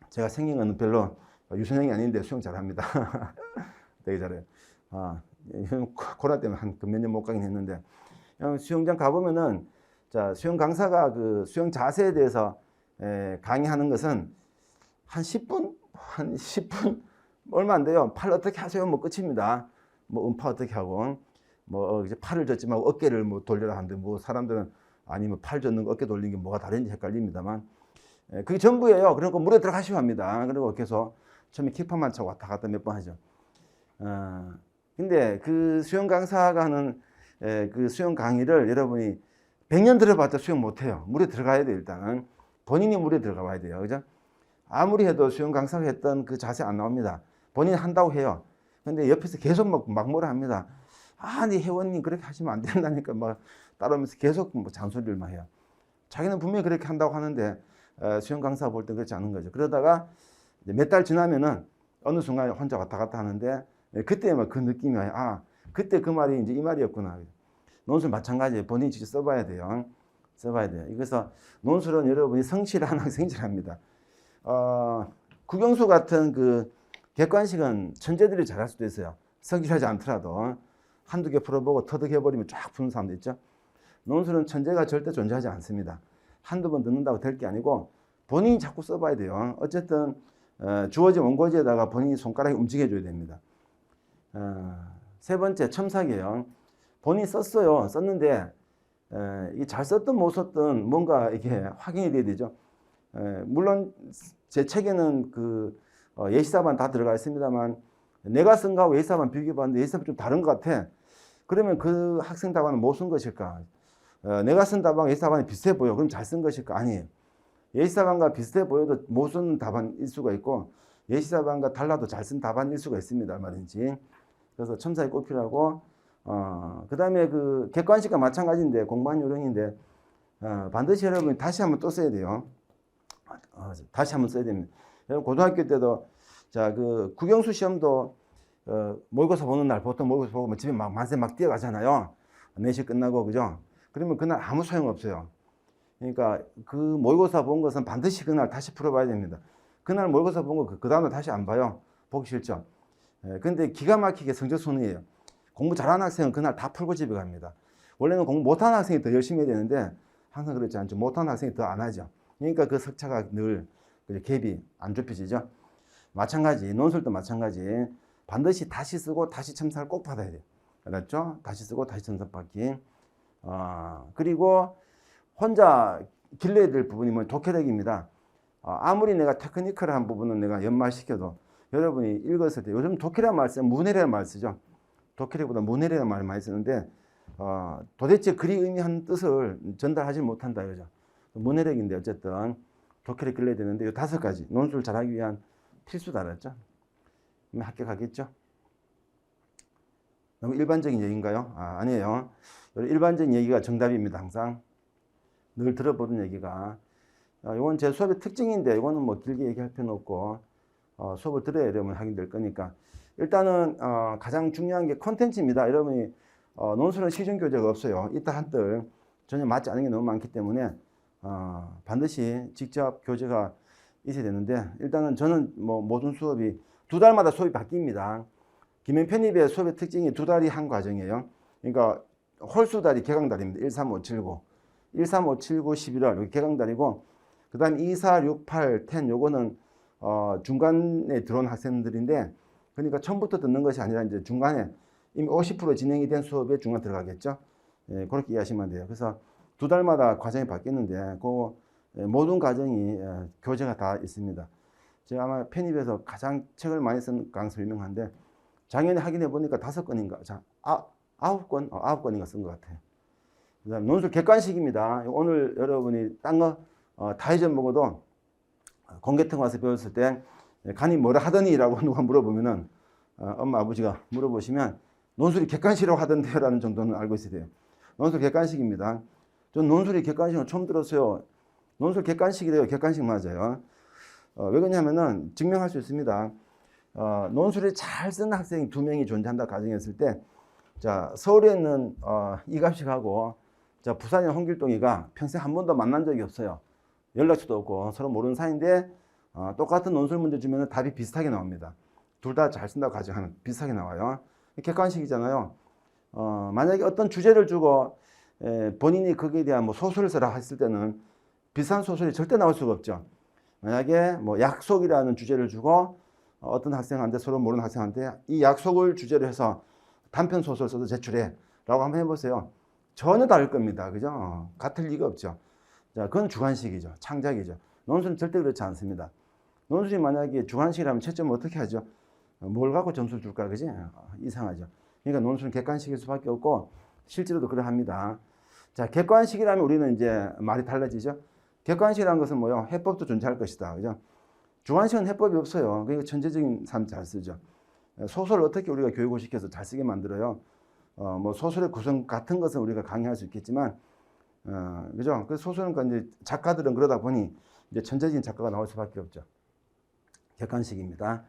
A: 제가 생긴 건 별로 유선형이 아닌데 수영 잘합니다. 되게 잘해요. 코로나 때문에 한 몇 년 못 가긴 했는데, 수영장 가보면은, 자, 수영 강사가 그 수영 자세에 대해서 강의하는 것은 한 10분 얼마 안 돼요. 팔 어떻게 하세요? 뭐 끝입니다. 뭐 음파 어떻게 하고 뭐 이제 팔을 젓지 말고 어깨를 뭐 돌려라 하는데 뭐 사람들은 아니 뭐 팔 젓는 거 어깨 돌리는 게 뭐가 다른지 헷갈립니다만 그게 전부예요. 그러니까 물에 들어가시면 합니다. 그리고 계속 처음에 킥판만 차고 왔다 갔다 몇 번 하죠. 근데 그 수영 강사가 하는 그 수영 강의를 여러분이 100년 들어봤자 수영 못해요. 물에 들어가야 돼요. 일단은 본인이 물에 들어가 봐야 돼요. 그죠? 아무리 해도 수영 강사가 했던 그 자세 안 나옵니다. 본인이 한다고 해요. 근데 옆에서 계속 막 뭐라 합니다. 아니 회원님 그렇게 하시면 안 된다니까 막 따라오면서 계속 뭐 잔소리를 막 해요. 자기는 분명히 그렇게 한다고 하는데 수영 강사 볼 때 그렇지 않은 거죠. 그러다가 몇 달 지나면은 어느 순간에 혼자 왔다 갔다 하는데 그때 막 그 느낌이 와요. 아 그때 그 말이 이제 이 말이었구나. 논술 마찬가지예요. 본인이 직접 써봐야 돼요. 써봐야 돼요. 그래서 논술은 여러분이 성실한 학생이 잘합니다. 국영수 같은 그 객관식은 천재들이 잘할 수도 있어요. 성실하지 않더라도 한두 개 풀어보고 터득해버리면 쫙 푸는 사람도 있죠. 논술은 천재가 절대 존재하지 않습니다. 한두 번 듣는다고 될 게 아니고 본인이 자꾸 써봐야 돼요. 어쨌든 주어진 원고지에다가 본인이 손가락이 움직여줘야 됩니다. 세 번째 첨삭이에요. 본인이 썼어요. 썼는데 이게 잘 썼든 못 썼든 뭔가 이게 확인이 돼야 되죠. 물론 제 책에는 그 예시사반 다 들어가 있습니다만 내가 쓴 거하고 예시사반 비교해봤는데 예시사반 좀 다른 것 같아. 그러면 그 학생 답안은 못 쓴 것일까? 내가 쓴 답안과 예시사반이 비슷해 보여. 그럼 잘 쓴 것일까? 아니에요. 예시사반과 비슷해 보여도 못 쓴 답안일 수가 있고 예시사반과 달라도 잘 쓴 답안일 수가 있습니다. 얼마든지. 그래서 첨삭이 꼭 필요하고 그 다음에 그 객관식과 마찬가지인데 공부한 요령인데 반드시 여러분이 다시 한번 또 써야 돼요. 다시 한번 써야 됩니다. 여러분 고등학교 때도 자 그 국영수 시험도 모의고사 보는 날 보통 모의고사 보고 집에 막 만세 막 뛰어가잖아요. 4시 끝나고 그죠? 그러면 그날 아무 소용 없어요. 그러니까 그 모의고사 본 것은 반드시 그날 다시 풀어봐야 됩니다. 그날 모의고사 본 거 그 다음날 다시 안 봐요. 보기 싫죠. 근데 기가 막히게 성적 순이에요. 공부 잘하는 학생은 그날 다 풀고 집에 갑니다. 원래는 공부 못하는 학생이 더 열심히 해야 되는데 항상 그렇지 않죠. 못하는 학생이 더 안 하죠. 그러니까 그 석차가 늘 갭이 안 좁혀지죠. 마찬가지 논술도 마찬가지 반드시 다시 쓰고 다시 첨삭을 꼭 받아야 돼요. 알았죠? 다시 쓰고 다시 첨삭 받기. 그리고 혼자 길러야 될 부분이 뭐 독해력입니다. 아무리 내가 테크니컬한 부분은 내가 연말시켜도 여러분이 읽었을 때 요즘 독해라는 말 쓰면 문해라는 말 쓰죠. 독해력보다 문해라는 말 많이 쓰는데 도대체 글이 의미하는 뜻을 전달하지 못한다 이거죠. 문해력인데 어쨌든 독해력 길러야 되는데 이 5가지 논술 잘하기 위한 필수다 알았죠? 그러면 합격하겠죠? 너무 일반적인 얘기인가요? 아니에요. 일반적인 얘기가 정답입니다. 항상 늘 들어보던 얘기가 이건 제 수업의 특징인데 이거는 뭐 길게 얘기할 필요는 없고 수업을 들어야 여러분 확인될 거니까 일단은 가장 중요한 게 콘텐츠입니다. 여러분이 논술은 시중 교재가 없어요. 이따 한들 전혀 맞지 않은 게 너무 많기 때문에 반드시 직접 교재가 있어야 되는데 일단은 저는 뭐 모든 수업이 2달마다 수업이 바뀝니다. 김행 편입의 수업의 특징이 2달이 한 과정이에요. 그러니까 홀수달이 개강달입니다. 1, 3, 5, 7, 9 1, 3, 5, 7, 9, 11월 여기 개강달이고 그 다음 2, 4, 6, 8, 10 요거는 중간에 들어온 학생들인데 그러니까 처음부터 듣는 것이 아니라 이제 중간에 이미 50% 진행이 된 수업에 중간 들어가겠죠. 예, 그렇게 이해하시면 돼요. 그래서 2달마다 과정이 바뀌는데 그 모든 과정이 교재가 다 있습니다. 제가 아마 편입에서 가장 책을 많이 쓴 강사 유명한데 작년에 확인해 보니까 5건인가, 자, 9건, 9건인가 쓴 것 같아요. 그 다음 논술 객관식입니다. 오늘 여러분이 딴 거 다 잊어먹어도 공개특 와서 배웠을 때 간이 뭐라 하더니 라고 누가 물어보면은 엄마 아버지가 물어보시면 논술이 객관식이라고 하던데요 라는 정도는 알고 있어야 돼요. 논술 객관식입니다. 전 논술이 객관식은 처음 들었어요. 논술 객관식이래요. 객관식 맞아요. 왜 그러냐면은 증명할 수 있습니다. 논술을 잘 쓴 학생이 2명이 존재한다 가정했을 때, 자 서울에 있는 이갑식하고 자 부산의 홍길동이가 평생 한 번도 만난 적이 없어요. 연락처도 없고 서로 모르는 사이인데 똑같은 논술 문제 주면 답이 비슷하게 나옵니다. 둘 다 잘 쓴다고 가정하면 비슷하게 나와요. 객관식이잖아요. 만약에 어떤 주제를 주고 본인이 거기에 대한 뭐 소설을 써라 했을 때는 비슷한 소설이 절대 나올 수가 없죠. 만약에 뭐 약속이라는 주제를 주고 어떤 학생한테 서로 모르는 학생한테 이 약속을 주제로 해서 단편 소설 써서 제출해 라고 한번 해보세요. 전혀 다를 겁니다. 그죠? 같을 리가 없죠. 자, 그건 주관식이죠. 창작이죠. 논술은 절대 그렇지 않습니다. 논술이 만약에 주관식이라면 채점을 어떻게 하죠? 뭘 갖고 점수를 줄까? 그지? 이상하죠. 그러니까 논술은 객관식일 수밖에 없고 실제로도 그러합니다. 자, 객관식이라면 우리는 이제 말이 달라지죠. 객관식이라는 것은 뭐요? 해법도 존재할 것이다. 그죠? 주관식은 해법이 없어요. 그러니까 천재적인 사람 잘 쓰죠. 소설을 어떻게 우리가 교육을 시켜서 잘 쓰게 만들어요? 뭐 소설의 구성 같은 것은 우리가 강의할 수 있겠지만, 그죠? 그 소설은 이제 작가들은 그러다 보니 이제 천재적인 작가가 나올 수밖에 없죠. 객관식입니다.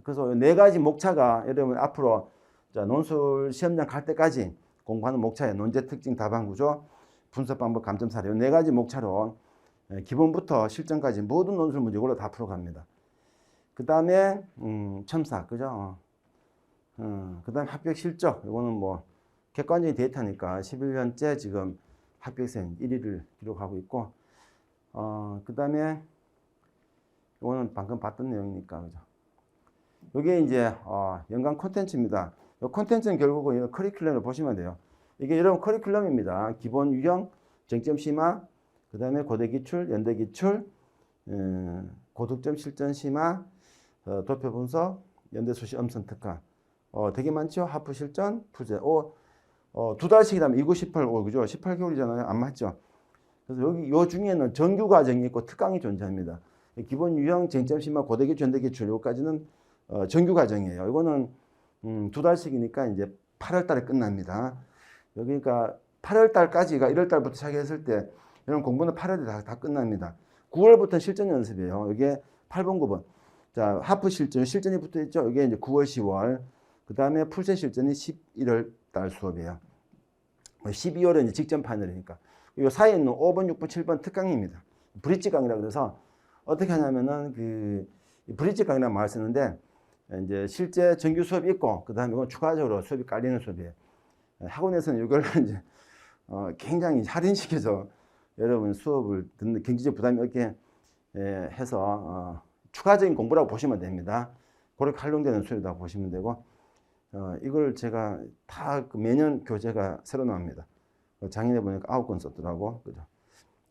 A: 그래서 네 가지 목차가 여러분 앞으로 자, 논술 시험장 갈 때까지 공부하는 목차에 논제 특징, 답안 구조, 분석 방법, 감점 사례 네 가지 목차로 기본부터 실전까지 모든 논술 문제 이걸로 다 풀어갑니다. 그 다음에 첨삭, 그죠? 그 다음에 합격 실적, 이거는 뭐 객관적인 데이터니까 11년째 지금 합격생 1위를 기록하고 있고, 그 다음에 이거는 방금 봤던 내용이니까, 그죠? 이게 이제 연간 콘텐츠입니다. 이 콘텐츠는 결국은 커리큘럼을 보시면 돼요. 이게 여러분 커리큘럼입니다. 기본 유형, 쟁점 심화, 그 다음에 고대 기출, 연대 기출, 고득점 실전 심화, 도표 분석, 연대 수시 엄선 특화. 되게 많죠? 하프 실전, 푸제. 두 달씩이라면 29, 18, 그죠? 18개월이잖아요. 안 맞죠? 그래서 여기 요 중에는 정규 과정이 있고 특강이 존재합니다. 기본 유형, 쟁점 심화, 고대 기출, 연대 기출 요까지는 정규 과정이에요. 이거는 두 달씩이니까 이제 8월 달에 끝납니다. 그러니까 8월 달까지가 1월 달부터 시작했을 때 이런 공부는 8월에 다 끝납니다. 9월부터 실전 연습이에요. 이게 8번, 9번. 자, 하프 실전이 붙어 있죠. 이게 이제 9월, 10월. 그 다음에 풀세 실전이 11월 달 수업이에요. 12월은 이제 직전 파널이니까. 이 사이에 있는 5번, 6번, 7번 특강입니다. 브릿지 강의라 그래서 어떻게 하냐면은 브릿지 강의라는 말을 쓰는데 이제 실제 정규 수업이 있고 그 다음에 이건 추가적으로 수업이 깔리는 수업이에요. 학원에서는 이걸 이제 굉장히 할인시켜서 여러분 수업을 듣는 경제적 부담이 없게 해서 추가적인 공부라고 보시면 됩니다. 그렇게 활용되는 수업이라고 보시면 되고 이걸 제가 다 매년 교재가 새로 나옵니다. 작년에 보니까 9권 썼더라고. 그죠?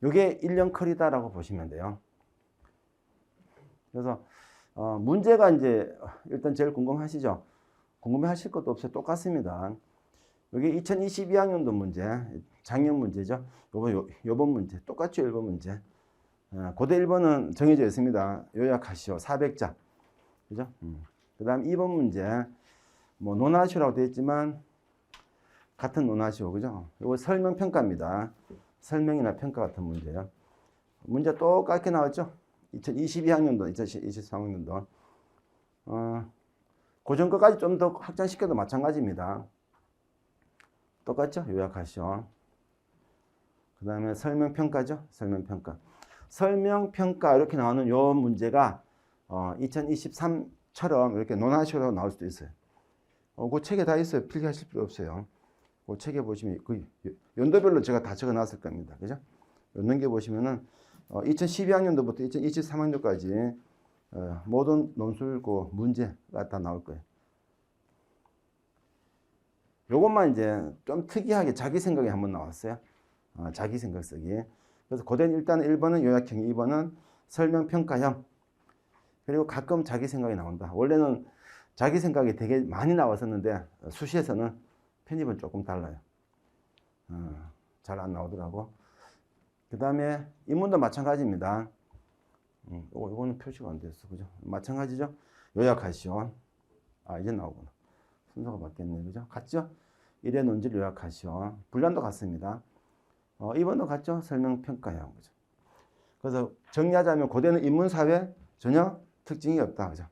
A: 이게 1년 컬이다라고 보시면 돼요. 그래서 문제가 이제 일단 제일 궁금하시죠? 궁금해 하실 것도 없어요. 똑같습니다. 여기 2022학년도 문제, 작년 문제죠. 요번 문제, 똑같죠. 1번 문제. 고대 1번은 정해져 있습니다. 요약하시오. 400자. 그죠? 그 다음 2번 문제, 뭐, 논하시오라고 되어 있지만, 같은 논하시오. 그죠? 이거 설명평가입니다. 설명이나 평가 같은 문제예요. 문제 똑같게 나왔죠? 2022학년도, 2023학년도. 고전 것까지 좀 더 확장시켜도 마찬가지입니다. 똑같죠? 요약하시오. 그 다음에 설명평가죠? 설명평가. 설명평가 이렇게 나오는 요 문제가 2023처럼 이렇게 논하시오로 나올 수도 있어요. 그 책에 다 있어요. 필기하실 필요 없어요. 그 책에 보시면 그 연도별로 제가 다 적어 놨을 겁니다. 그죠? 넘겨 보시면은 2012학년도부터 2023학년도까지 모든 논술고 문제가 다 나올 거예요. 요것만 이제 좀 특이하게 자기 생각이 한번 나왔어요. 자기 생각 쓰기. 그래서 고대는 일단 1번은 요약형, 2번은 설명평가형. 그리고 가끔 자기 생각이 나온다. 원래는 자기 생각이 되게 많이 나왔었는데 수시에서는 편집은 조금 달라요. 잘 안 나오더라고. 그 다음에 인문도 마찬가지입니다. 이거는 표시가 안 됐어. 그죠? 마찬가지죠? 요약하시오. 이제 나오구나. 순서가 바뀌었네. 그죠? 같죠? 1회 논지를 요약하시오. 분량도 같습니다. 2번도 같죠? 설명평가형. 그죠? 그래서 정리하자면 고대는 인문사회 전혀 특징이 없다. 그죠?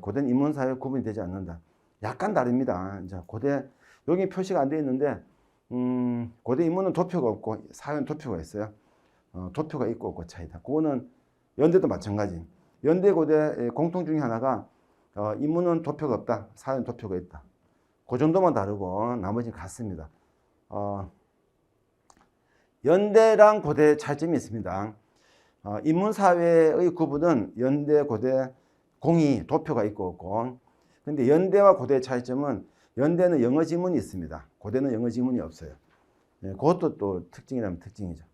A: 고대는 인문사회 구분이 되지 않는다. 약간 다릅니다. 이제 고대, 여기 표시가 안 되어 있는데, 고대 인문은 도표가 없고, 사회는 도표가 있어요. 도표가 있고 없고 차이다. 그거는 연대도 마찬가지. 연대 고대 공통 중에 하나가, 인문은 도표가 없다. 사회는 도표가 있다. 그 정도만 다르고, 나머지는 같습니다. 연대랑 고대 차이점이 있습니다. 인문사회의 구분은 연대, 고대, 공이 도표가 있고 없고, 근데 연대와 고대의 차이점은 연대는 영어 지문이 있습니다. 고대는 영어 지문이 없어요. 예, 그것도 또 특징이라면 특징이죠.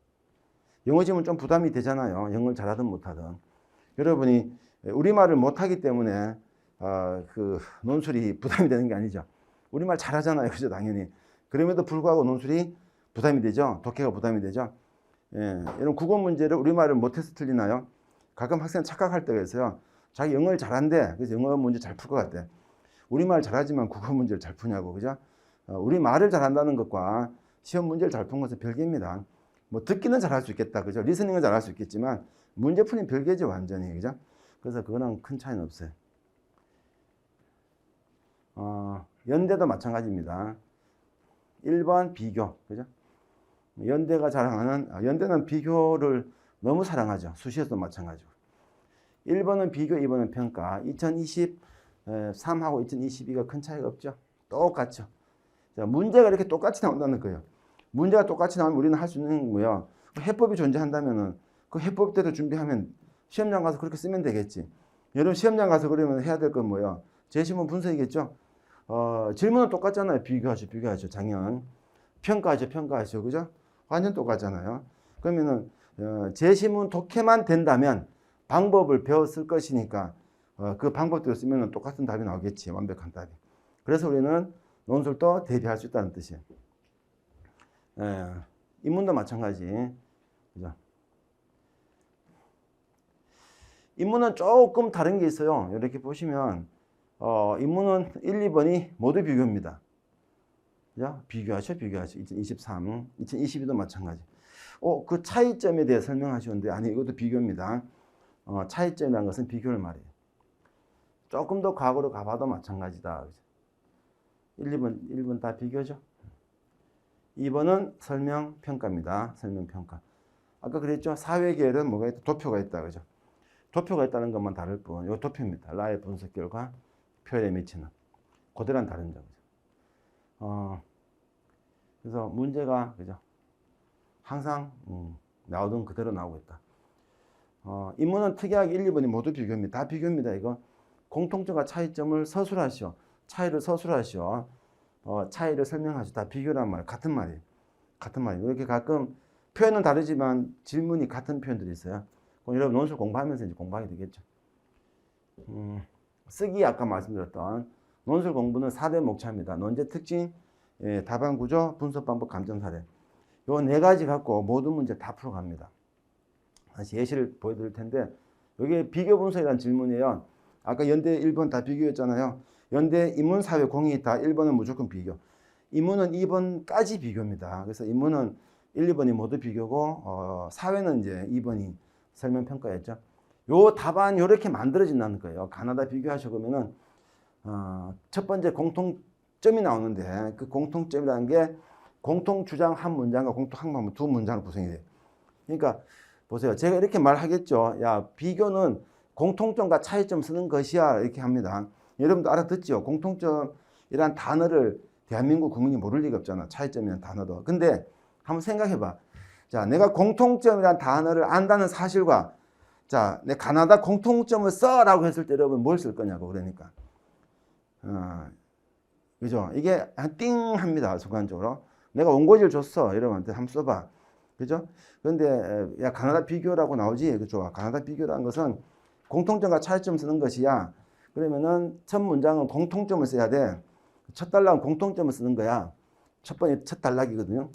A: 영어 지문 좀 부담이 되잖아요. 영어를 잘하든 못하든. 여러분이 우리말을 못하기 때문에 그 논술이 부담이 되는 게 아니죠. 우리말 잘하잖아요. 그죠? 당연히. 그럼에도 불구하고 논술이 부담이 되죠. 독해가 부담이 되죠. 예, 이런 국어 문제를 우리말을 못해서 틀리나요? 가끔 학생 착각할 때가 있어요. 자기 영어를 잘한대. 그래서 영어 문제 잘 풀 것 같대. 우리말 잘하지만 국어 문제를 잘 푸냐고. 그죠? 우리말을 잘한다는 것과 시험 문제를 잘 푼 것은 별개입니다. 뭐 듣기는 잘할 수 있겠다. 그죠? 리스닝은 잘할 수 있겠지만 문제풀이는 별개죠. 완전히. 그죠? 그래서 그거는 큰 차이는 없어요. 연대도 마찬가지입니다. 1번 비교. 그죠? 연대가 자랑하는, 연대는 비교를 너무 사랑하죠. 수시에서도 마찬가지고. 1번은 비교, 2번은 평가. 2023하고 2022가 큰 차이가 없죠. 똑같죠. 자, 문제가 이렇게 똑같이 나온다는 거예요. 문제가 똑같이 나오면 우리는 할 수 있는 거예요. 해법이 존재한다면은 그 해법대로 준비하면 시험장 가서 그렇게 쓰면 되겠지. 여러분 시험장 가서 그러면 해야 될 건 뭐예요? 제시문 분석이겠죠. 질문은 똑같잖아요. 비교하죠. 작년. 평가하죠. 그죠? 완전 똑같잖아요. 그러면은 제시문 독해만 된다면 방법을 배웠을 것이니까 그 방법대로 쓰면 똑같은 답이 나오겠지. 완벽한 답이. 그래서 우리는 논술도 대비할 수 있다는 뜻이에요. 인문도 마찬가지. 그죠? 인문은 조금 다른 게 있어요. 이렇게 보시면 인문은 1, 2번이 모두 비교입니다. 그죠? 비교하죠. 2023, 2022도 마찬가지. 그 차이점에 대해 설명하시는데 아니 이것도 비교입니다. 차이점이라는 것은 비교를 말해요. 조금 더 과거로 가봐도 마찬가지다. 1, 2번 다 비교죠. 2번은 설명평가입니다. 설명평가. 아까 그랬죠. 사회계열은 뭐가 있다? 도표가 있다. 그죠? 도표가 있다는 것만 다를 뿐. 이거 도표입니다. 라의 분석 결과 표현에 미치는. 그대로는 다른 점이죠. 그래서 문제가, 그죠? 항상, 나오던 그대로 나오고 있다. 인문은 특이하게 1, 2번이 모두 비교입니다. 다 비교입니다. 이거. 공통점과 차이점을 서술하시오. 차이를 서술하시오. 차이를 설명하시오. 다 비교란 말. 같은 말이에요. 이렇게 가끔 표현은 다르지만 질문이 같은 표현들이 있어요. 그럼 여러분 논술 공부하면서 이제 공부하게 되겠죠. 쓰기 아까 말씀드렸던 논술 공부는 4대 목차입니다. 논제 특징, 답안 구조, 분석 방법, 감정 사례. 요 4가지 갖고 모든 문제 다 풀어갑니다. 다시 예시를 보여드릴 텐데 여기 비교 분석이라는 질문이에요. 아까 연대 1번 다 비교였잖아요. 연대 인문, 사회, 공이 다 1번은 무조건 비교. 인문은 2번까지 비교입니다. 그래서 인문은 1, 2번이 모두 비교고 사회는 이제 2번이 설명평가였죠. 요 답안 요렇게 만들어진다는 거예요. 가나다 비교하셔보면은 첫 번째 공통점이 나오는데 그 공통점이라는 게 공통주장 한 문장과 공통항목 두 문장으로 구성이 돼요. 그러니까 보세요. 제가 이렇게 말하겠죠. 야, 비교는 공통점과 차이점 쓰는 것이야. 이렇게 합니다. 여러분도 알아듣죠? 공통점이란 단어를 대한민국 국민이 모를 리가 없잖아. 차이점이란 단어도. 근데 한번 생각해봐. 자, 내가 공통점이란 단어를 안다는 사실과 자, 내 가나다 공통점을 써라고 했을 때 여러분 뭘 쓸 거냐고. 그러니까. 그죠? 이게 띵 합니다. 순간적으로. 내가 원고지를 줬어. 여러분한테 한번 써봐. 그죠? 그런데 야, 가나다 비교라고 나오지. 그죠? 가나다 비교라는 것은 공통점과 차이점 쓰는 것이야. 그러면은 첫 문장은 공통점을 써야 돼. 첫 단락은 공통점을 쓰는 거야. 첫 단락이거든요.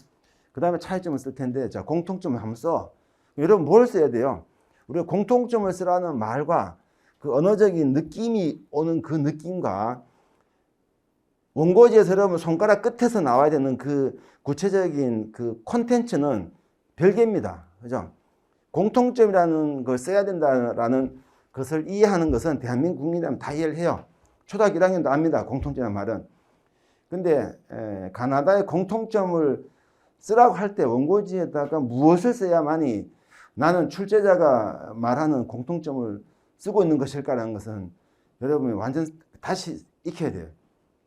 A: 그 다음에 차이점을 쓸 텐데, 자, 공통점을 한번 써. 여러분 뭘 써야 돼요? 우리가 공통점을 쓰라는 말과 그 언어적인 느낌이 오는 그 느낌과 원고지에서 여러분 손가락 끝에서 나와야 되는 그 구체적인 그 콘텐츠는 별개입니다. 그죠? 공통점이라는 걸 써야 된다라는 것을 이해하는 것은 대한민국 국민이라면 다 이해를 해요. 초등학교 1학년도 압니다. 공통점이라는 말은. 근데 가나다의 공통점을 쓰라고 할 때 원고지에다가 무엇을 써야만이 나는 출제자가 말하는 공통점을 쓰고 있는 것일까라는 것은 여러분이 완전 다시 익혀야 돼요.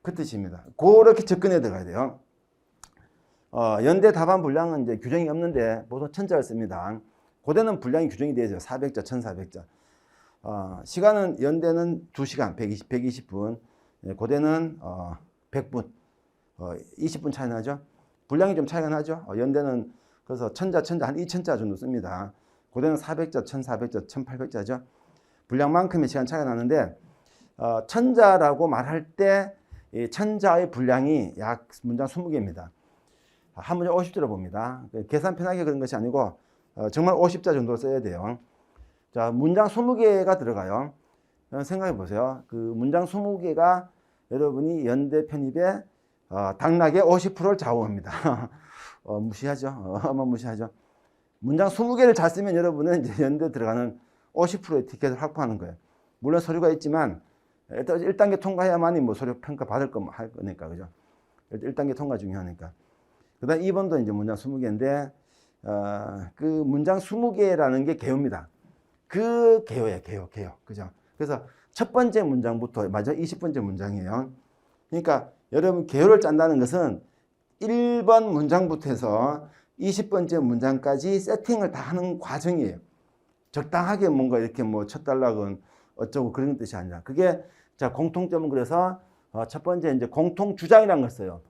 A: 그 뜻입니다. 그렇게 접근해 들어가야 돼요. 연대 답안 분량은 이제 규정이 없는데 보통 천자를 씁니다. 고대는 분량이 규정이 되죠. 400자, 1400자. 시간은 연대는 2시간, 120분. 고대는 100분. 20분 차이 나죠. 분량이 좀 차이가 나죠. 연대는 그래서 천자 한 2000자 정도 씁니다. 고대는 400자, 1400자, 1800자죠. 분량만큼의 시간 차이가 나는데 천자라고 말할 때 이 천자의 분량이 약 문장 20개입니다. 한 문장 50자로 봅니다. 계산 편하게 그런 것이 아니고 정말 50자 정도 써야 돼요. 자, 문장 20개가 들어가요. 생각해 보세요. 그 문장 20개가 여러분이 연대 편입에 당락의 50%를 좌우합니다. 무시하죠. 무시하죠. 문장 20개를 잘 쓰면 여러분은 이제 연대 들어가는 50%의 티켓을 확보하는 거예요. 물론 서류가 있지만 일단 1단계 통과해야만이 뭐 서류 평가 받을 할 거니까, 그죠? 1단계 통과 중요하니까. 그 다음 2번도 이제 문장 20개인데, 그 문장 20개라는 게 개요입니다. 그 개요예요, 개요. 그죠? 그래서 첫 번째 문장부터 마지막 20번째 문장이에요. 그러니까 여러분 개요를 짠다는 것은 1번 문장부터 해서 20번째 문장까지 세팅을 다 하는 과정이에요. 적당하게 뭔가 이렇게 뭐 첫 단락은 어쩌고 그런 뜻이 아니라 그게 자 공통점은 그래서 첫 번째 이제 공통 주장이라는 걸 써요.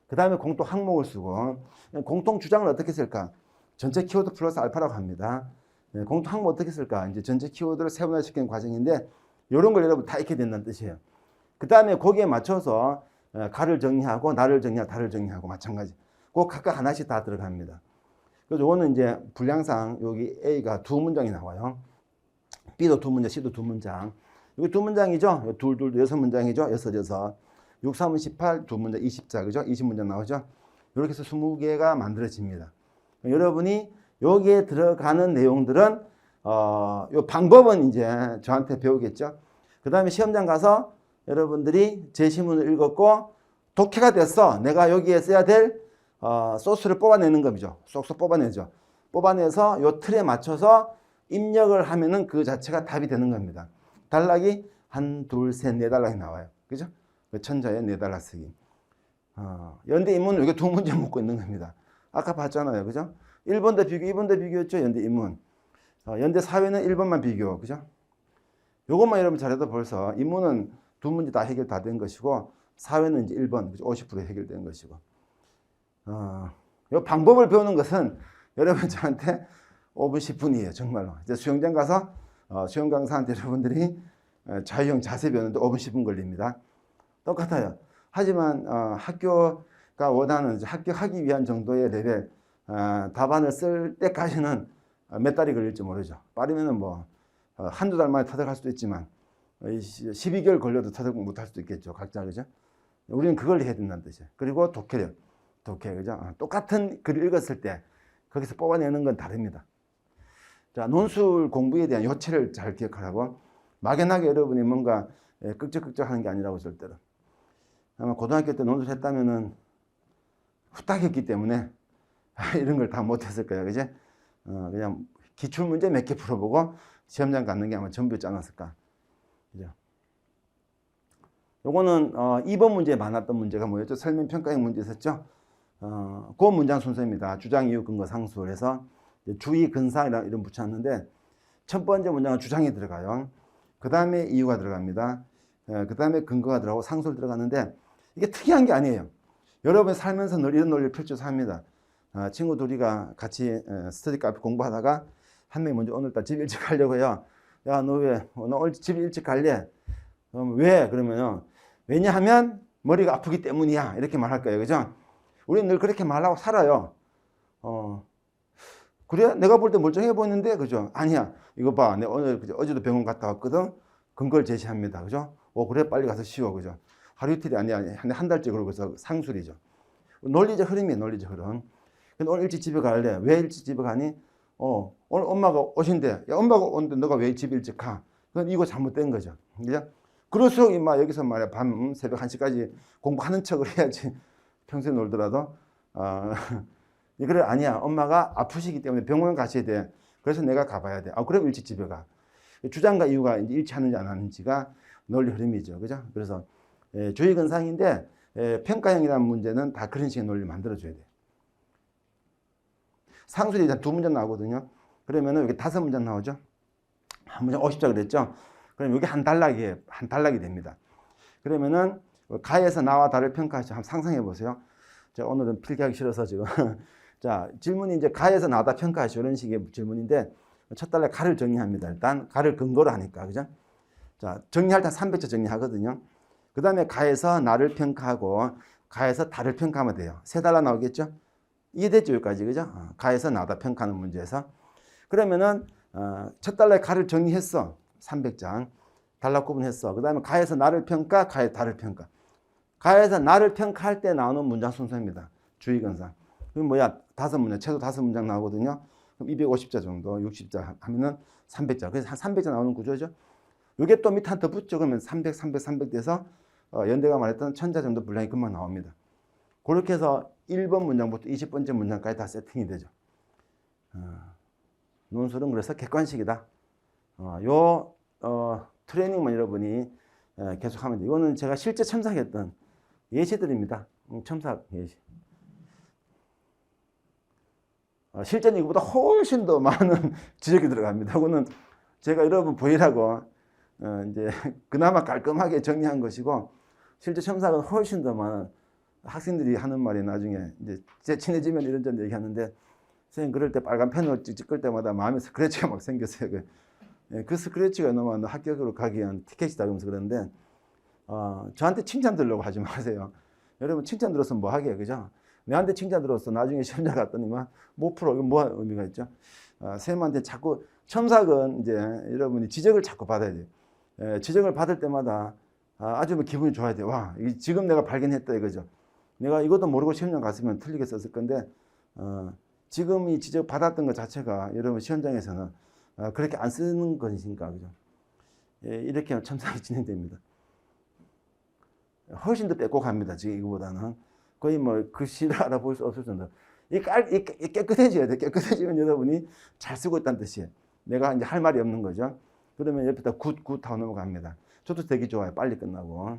A: 그 다음에 공통 항목을 쓰고 공통 주장을 어떻게 쓸까? 전체 키워드 플러스 알파라고 합니다. 공통 항목 어떻게 쓸까? 이제 전체 키워드를 세분화시키는 과정인데 이런 걸 여러분 다 익혀야 된다는 뜻이에요. 그 다음에 거기에 맞춰서 가를 정리하고 나를 정리하고 다를 정리하고 마찬가지. 그 각각 하나씩 다 들어갑니다. 그래서 요거는 이제 분량상 여기 A가 2문장이 나와요. B도 2문장, C도 2문장. 여기 2문장이죠. 둘 6문장이죠. 6. 6, 3은 18, 2문장 20자, 그죠? 20문장 나오죠. 이렇게 해서 20개가 만들어집니다. 여러분이 여기에 들어가는 내용들은 요 방법은 이제 저한테 배우겠죠. 그 다음에 시험장 가서 여러분들이 제시문을 읽었고 독해가 됐어. 내가 여기에 써야 될 소스를 뽑아내는 겁니다. 쏙쏙 뽑아내죠. 뽑아내서 요 틀에 맞춰서 입력을 하면은 그 자체가 답이 되는 겁니다. 단락이 1, 2, 3, 4단락이 나와요. 그죠? 천자에 4단락 쓰기. 연대 인문은 이게 2문제 묻고 있는 겁니다. 아까 봤잖아요. 그죠? 1번도 비교, 2번도 비교였죠. 연대 인문. 연대 사회는 1번만 비교. 그죠? 요것만 여러분 잘해도 벌써 인문은 2문제 다 해결 다 된 것이고 사회는 이제 1번, 50% 해결된 것이고. 요 방법을 배우는 것은 여러분 저한테 5분, 10분이에요. 정말로. 이제 수영장 가서 수영 강사한테 여러분들이 자유형 자세 배우는데 5분, 10분 걸립니다. 똑같아요. 하지만 학교가 원하는 합격하기 위한 정도의 레벨 답안을 쓸 때까지는 몇 달이 걸릴지 모르죠. 빠르면은 뭐 한두 달 만에 터득할 수도 있지만 12개월 걸려도 터득 못할 수도 있겠죠. 각자, 그죠? 우리는 그걸 해야 된다는 뜻이에요. 그리고 독해, 그죠? 똑같은 글을 읽었을 때 거기서 뽑아내는 건 다릅니다. 자, 논술 공부에 대한 요체를 잘 기억하라고. 막연하게 여러분이 뭔가 끄적끄적 하는 게 아니라고 절대로. 아마 고등학교 때 논술 했다면은 후딱 했기 때문에 이런 걸 다 못했을 거예요. 그지? 그냥 기출문제 몇 개 풀어보고 시험장 갔는 게 아마 전부였지 않았을까. 그죠? 요거는 2번 문제에 많았던 문제가 뭐였죠? 설명평가형 문제 있었죠? 그 문장 순서입니다. 주장, 이유, 근거, 상수. 해서 주의, 근사 이런 붙였는데 첫 번째 문장은 주장이 들어가요. 그 다음에 이유가 들어갑니다. 그 다음에 근거가 들어가고 상수를 들어가는데 이게 특이한 게 아니에요. 여러분 살면서 늘 이런 논리를 펼쳐서 합니다. 친구 둘이가 같이 스터디 카페 공부하다가 한 명이 먼저 오늘따라 집 일찍 가려고 해요. 야, 너 왜? 너 오늘 집 일찍 갈래? 왜? 그러면요. 왜냐하면 머리가 아프기 때문이야. 이렇게 말할 거예요. 그죠? 우리는 늘 그렇게 말하고 살아요. 그래? 내가 볼 때 멀쩡해 보이는데, 그죠? 아니야. 이거 봐. 내가 오늘, 그죠? 어제도 병원 갔다 왔거든? 근거를 제시합니다. 그죠? 그래? 빨리 가서 쉬어. 그죠? 하루 이틀이 아니야. 한 달째 그러고 있어. 상술이죠. 논리적 흐름이에요. 논리적 흐름. 근데 오늘 일찍 집에 갈래? 왜 일찍 집에 가니? 오늘 엄마가 오신대. 야, 엄마가 오는데 너가 왜 집 일찍 가? 그건 이거 잘못된 거죠. 그죠? 그럴수록 임마 여기서 말이야. 밤 새벽 1시까지 공부하는 척을 해야지. 평소에 놀더라도. 그래, 아니야. 엄마가 아프시기 때문에 병원 가셔야 돼. 그래서 내가 가봐야 돼. 그럼 일찍 집에 가. 주장과 이유가 이제 일치하는지 안 하는지가 논리 흐름이죠. 그죠? 그래서 주의 근상인데 평가형이라는 문제는 다 그런 식의 논리를 만들어줘야 돼요. 상술이 2문장 나오거든요. 그러면은 여기 5문장 나오죠. 한 문장 50자 그랬죠. 그럼 여기 한 단락이 됩니다. 그러면은 가에서 나와 다를 평가하시죠. 한번 상상해 보세요. 자, 오늘은 필기하기 싫어서 지금. 자, 질문이 이제 가에서 나다 평가하시죠. 이런 식의 질문인데, 첫 달에 가를 정리합니다. 일단 가를 근거로 하니까, 그죠? 자, 정리할 때 300자 정리하거든요. 그 다음에 가에서 나를 평가하고, 가에서 다를 평가하면 돼요. 세 달러 나오겠죠? 이해됐죠? 여기까지, 그죠? 가에서 나다 평가하는 문제에서. 그러면은, 첫 달러에 가를 정리했어. 300장. 달러 구분했어. 그 다음에 가에서 나를 평가, 가에 다를 평가. 가에서 나를 평가할 때 나오는 문장 순서입니다. 주의근상. 그럼 뭐야? 5문장, 최소 5문장 나오거든요. 그럼 250자 정도, 60자 하면은 300자. 그래서 한 300자 나오는 구조죠. 이게 또 밑에 더 붙죠. 그러면 300, 300, 300 돼서 연대가 말했던 1000자 정도 분량이 금방 나옵니다. 그렇게 해서 1번 문장부터 20번째 문장까지 다 세팅이 되죠. 논술은 그래서 객관식이다. 트레이닝만 여러분이 계속하면 돼요. 이거는 제가 실제 첨삭했던 예시들입니다. 첨삭 예시. 실제는 이거보다 훨씬 더 많은 지적이 들어갑니다. 이거는 제가 여러분 보이라고 이제 그나마 깔끔하게 정리한 것이고, 실제 첨삭은 훨씬 더 많은, 학생들이 하는 말이 나중에 이제 친해지면 이런저런 얘기하는데, 선생님 그럴 때 빨간 펜으로 찍찍 끌 때마다 마음에 스크래치가 막 생겼어요. 그 스크래치가 너무 합격으로 가기 위한 티켓이다 그러면서 그러는데, 저한테 칭찬 들으려고 하지 마세요. 여러분 칭찬 들었으면 뭐 하게, 그죠? 내한테 칭찬 들었어. 나중에 시험 잘 갔더니만 못 풀어. 이건 뭐 의미가 있죠? 선생님한테 자꾸, 첨삭은 이제 여러분이 지적을 자꾸 받아야 돼요. 지적을 받을 때마다 아주 기분이 좋아야 돼요. 와, 지금 내가 발견했다 이거죠. 내가 이것도 모르고 시험장 갔으면 틀리게 썼을 건데, 지금 이 지적 받았던 것 자체가 여러분 시험장에서는 그렇게 안 쓰는 것이니까, 그죠? 이렇게 첨삭이 진행됩니다. 훨씬 더 빼곡합니다. 지금 이거보다는. 거의 뭐 글씨를 알아볼 수 없을 정도. 이 깨끗해져야 돼. 깨끗해지면 여러분이 잘 쓰고 있다는 뜻이에요. 내가 이제 할 말이 없는 거죠. 그러면 옆에다 굿 하고 넘어갑니다. 저도 되게 좋아요. 빨리 끝나고.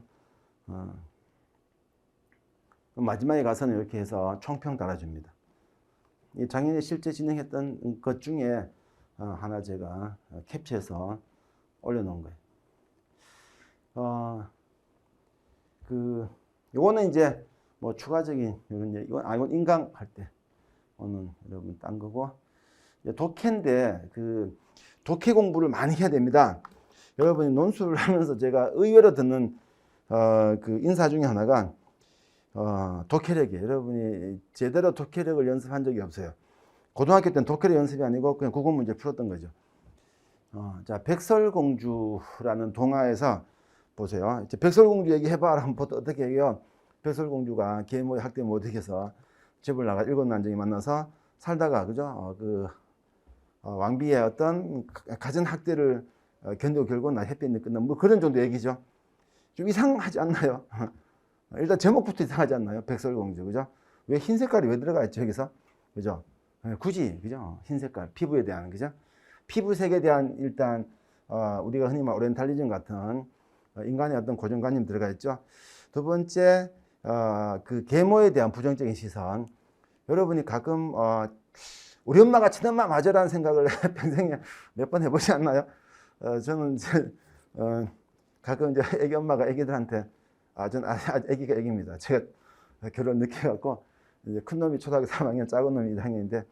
A: 마지막에 가서는 이렇게 해서 총평 달아줍니다. 이 작년에 실제 진행했던 것 중에 하나 제가 캡처해서 올려놓은 거예요. 요거는 이제 뭐 추가적인 이런 이건 인강 할 때 오늘 여러분 딴 거고, 독해인데 독해 공부를 많이 해야 됩니다. 여러분이 논술을 하면서 제가 의외로 듣는 그 인사 중에 하나가 독해력이에요. 여러분이 제대로 독해력을 연습한 적이 없어요. 고등학교 때는 독해력 연습이 아니고 그냥 국어 문제 풀었던 거죠. 자, 백설공주라는 동화에서 보세요. 이제 백설공주 얘기해봐. 한번 어떻게 해요? 백설공주가 계모의 학대 못해서 집을 나가 일곱 난쟁이 만나서 살다가, 그죠? 왕비의 어떤 가진 학대를 견디고 결국 나 햇빛이 끝난 뭐 그런 정도 얘기죠. 좀 이상하지 않나요? 일단 제목부터 이상하지 않나요? 백설공주, 그죠? 왜 흰 색깔이 왜 들어가 있죠, 여기서? 그죠? 굳이, 그죠? 흰 색깔, 피부에 대한, 그죠? 피부색에 대한 일단 우리가 흔히 말 오리엔탈리즘 같은 인간의 어떤 고정관념 들어가 있죠. 두 번째, 그 계모에 대한 부정적인 시선. 여러분이 가끔 우리 엄마가 친엄마 맞으라는 생각을 평생에 몇 번 해보지 않나요? 저는 이제 가끔 이제 애기 엄마가 애기들한테 저는 애기가 애기입니다. 제가 결혼 늦게 해갖고 이제 큰 놈이 초등학교 3학년, 작은 놈이 1학년인데,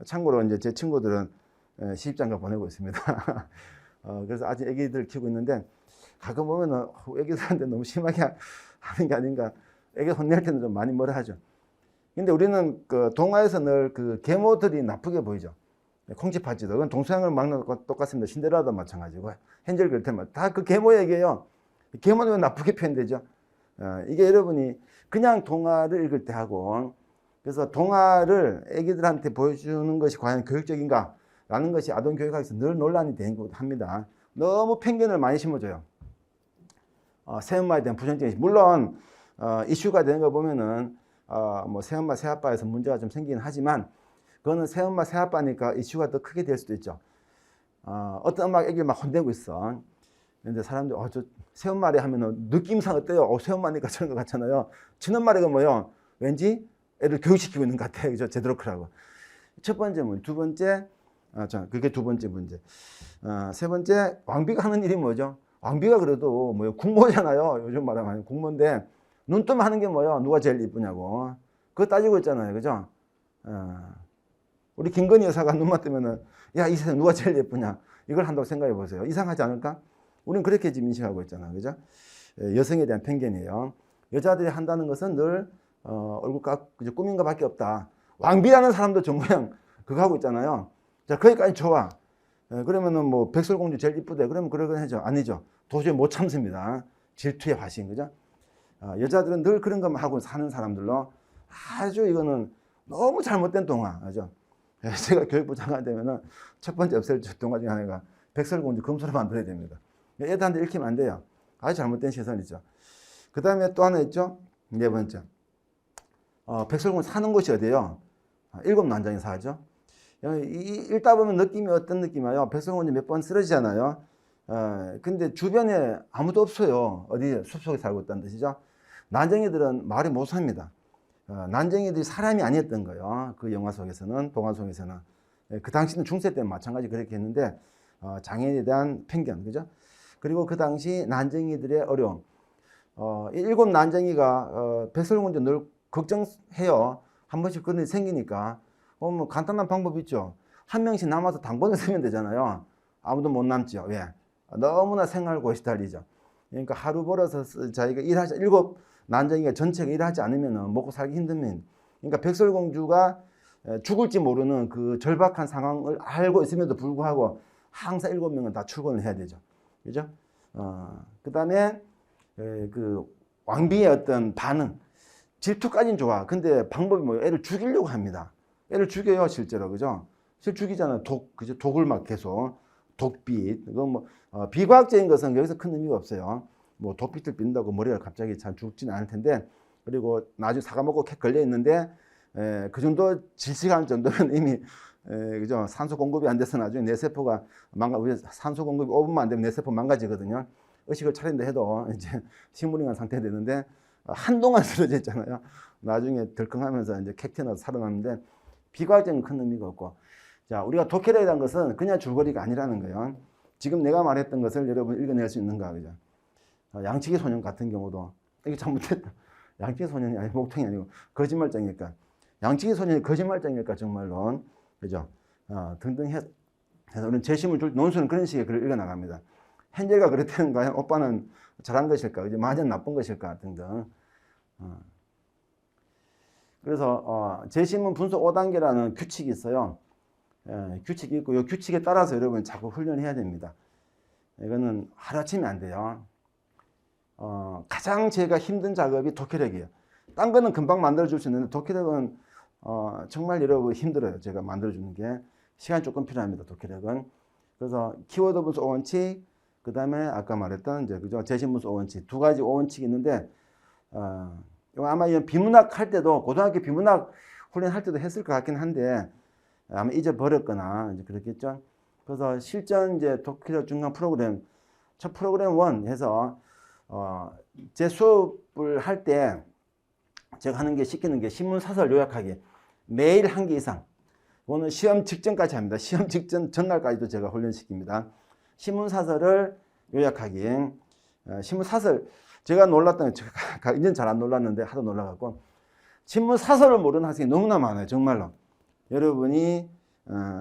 A: 참고로 이제 제 친구들은 시집장가 보내고 있습니다. 그래서 아직 애기들 키우고 있는데, 가끔 보면은 애기들한테 너무 심하게 하는 게 아닌가. 애기 혼낼 때는 좀 많이 뭐라 하죠. 근데 우리는 그 동화에서 늘 그 계모들이 나쁘게 보이죠. 콩쥐팥쥐도 그건 동서양을 막는 것 똑같습니다. 신데렐라도 마찬가지고 헨젤 그레텔 다 그 계모 얘기예요. 계모는 왜 나쁘게 표현되죠? 이게 여러분이 그냥 동화를 읽을 때 하고, 그래서 동화를 애기들한테 보여주는 것이 과연 교육적인가 라는 것이 아동 교육학에서 늘 논란이 되는 합니다. 너무 편견을 많이 심어줘요. 새엄마에 대한 부정적인, 물론 이슈가 되는 거 보면은 뭐 새엄마 새아빠에서 문제가 좀 생기긴 하지만, 그거는 새엄마 새아빠니까 이슈가 더 크게 될 수도 있죠. 어떤 엄마가 애기를 막 혼내고 있어. 근데 사람들이 저 새엄마래 하면은 느낌상 어때요? 새엄마니까 저런 것 같잖아요. 친엄마래가 뭐요? 왠지 애를 교육시키고 있는 것 같아. 그죠? 제대로 크라고. 첫 번째 문제. 두 번째, 그게 두 번째 문제. 세 번째, 왕비가 하는 일이 뭐죠? 왕비가 그래도 뭐요? 국모잖아요. 요즘 말하면 국모인데, 눈 뜨면 하는 게 뭐예요? 누가 제일 이쁘냐고. 그거 따지고 있잖아요. 그죠? 우리 김건희 여사가 눈만 뜨면은, 야, 이 세상 누가 제일 예쁘냐? 이걸 한다고 생각해 보세요. 이상하지 않을까? 우리는 그렇게 지금 인식하고 있잖아요. 그죠? 여성에 대한 편견이에요. 여자들이 한다는 것은 늘, 얼굴 꾸민 것 밖에 없다. 왕비라는 사람도 저 모양 그거 하고 있잖아요. 자, 거기까지 좋아. 그러면은 뭐 백설공주 제일 이쁘대. 그러면 그러긴 하죠. 아니죠. 도저히 못 참습니다. 질투의 화신. 그죠? 여자들은 늘 그런 것만 하고 사는 사람들로 아주 이거는 너무 잘못된 동화. 그죠? 제가 교육부 장관 되면은 첫 번째 없앨 동화 중에 하나가 백설공주 금수로 만들어야 됩니다. 애들한테 읽히면 안 돼요. 아주 잘못된 시선이죠. 그 다음에 또 하나 있죠. 네 번째. 백설공주 사는 곳이 어디예요? 일곱 난장이 사죠. 읽다 보면 느낌이 어떤 느낌이에요? 백설공주 몇 번 쓰러지잖아요. 근데 주변에 아무도 없어요. 어디 숲속에 살고 있다는 뜻이죠. 난쟁이들은 말이 못 삽니다. 난쟁이들이 사람이 아니었던 거예요. 그 영화 속에서는, 동화 속에서는. 그 당시는 중세 때는 마찬가지 그렇게 했는데, 장애인에 대한 편견, 그죠? 그리고 그 당시 난쟁이들의 어려움. 일곱 난쟁이가, 백설공주 늘 걱정해요. 한 번씩 그런 일이 생기니까. 뭐 간단한 방법이 있죠. 한 명씩 남아서 당번을 쓰면 되잖아요. 아무도 못 남죠. 왜? 너무나 생활고에 시달리죠. 그러니까 하루 벌어서 자기가 일하지, 일곱 난쟁이가 전체가 일하지 않으면 먹고 살기 힘들면. 그러니까 백설공주가 죽을지 모르는 그 절박한 상황을 알고 있음에도 불구하고 항상 일곱 명은 다 출근을 해야 되죠. 그죠? 그 다음에 그 왕비의 어떤 반응. 질투까지는 좋아. 근데 방법이 뭐예요? 애를 죽이려고 합니다. 애를 죽여요, 실제로. 그죠? 실 죽이잖아요. 그죠? 독을 막 계속. 독빛. 이건 뭐, 비과학적인 것은 여기서 큰 의미가 없어요. 뭐, 독빛을 빈다고 머리가 갑자기 잘 죽지는 않을 텐데, 그리고 나중에 사과 먹고 캣 걸려 있는데, 그 정도 질식할 정도면 이미, 그죠? 산소 공급이 안 돼서 나중에 뇌세포가 산소 공급이 5분만 안 되면 뇌세포 망가지거든요. 의식을 차린다 해도 이제 식물인간 상태가 되는데, 한동안 쓰러져 있잖아요. 나중에 덜컹하면서 이제 캣티나서 살아났는데, 비과학적인 큰 의미가 없고. 자, 우리가 독해력이라는 것은 그냥 줄거리가 아니라는 거예요. 지금 내가 말했던 것을 여러분 읽어낼 수 있는가, 그죠? 양치기 소년 같은 경우도, 이게 잘못됐다. 양치기 소년이 아니고, 목통이 아니고, 거짓말장일까. 양치기 소년이 거짓말장일까, 정말로. 그죠? 등등 해서 우리는 재심을 줄, 논술은 그런 식의 글을 읽어나갑니다. 헨젤가 그랬다는가요? 오빠는 잘한 것일까? 이제 마녀는 나쁜 것일까? 등등. 그래서 재심문 분석 5단계라는 규칙이 있어요. 규칙이 있고 이 규칙에 따라서 여러분 자꾸 훈련해야 됩니다. 이거는 하루아침에 안 돼요. 가장 제가 힘든 작업이 독해력이에요. 딴 거는 금방 만들어줄 수 있는데 독해력은 정말 여러분 힘들어요. 제가 만들어주는 게. 시간이 조금 필요합니다. 독해력은. 그래서 키워드 분석 5원칙, 그 다음에 아까 말했던 이제 그죠? 재심 분석 5원칙. 두 가지 5원칙이 있는데 아마 이 비문학 할 때도 고등학교 비문학 훈련할 때도 했을 것 같긴 한데 아마 잊어버렸거나 이제 그렇겠죠. 그래서 실전 이제 독해력 중간 프로그램 첫 프로그램 1 해서 제 수업을 할 때 제가 하는 게 시키는 게 신문 사설 요약하기 매일 한 개 이상. 이거는 시험 직전까지 합니다. 시험 직전 전날까지도 제가 훈련시킵니다. 신문 사설을 요약하기. 신문 사설 제가 놀랐던 게 이제는 잘 안 놀랐는데 하도 놀라갖고 신문 사설을 모르는 학생이 너무나 많아요. 정말로. 여러분이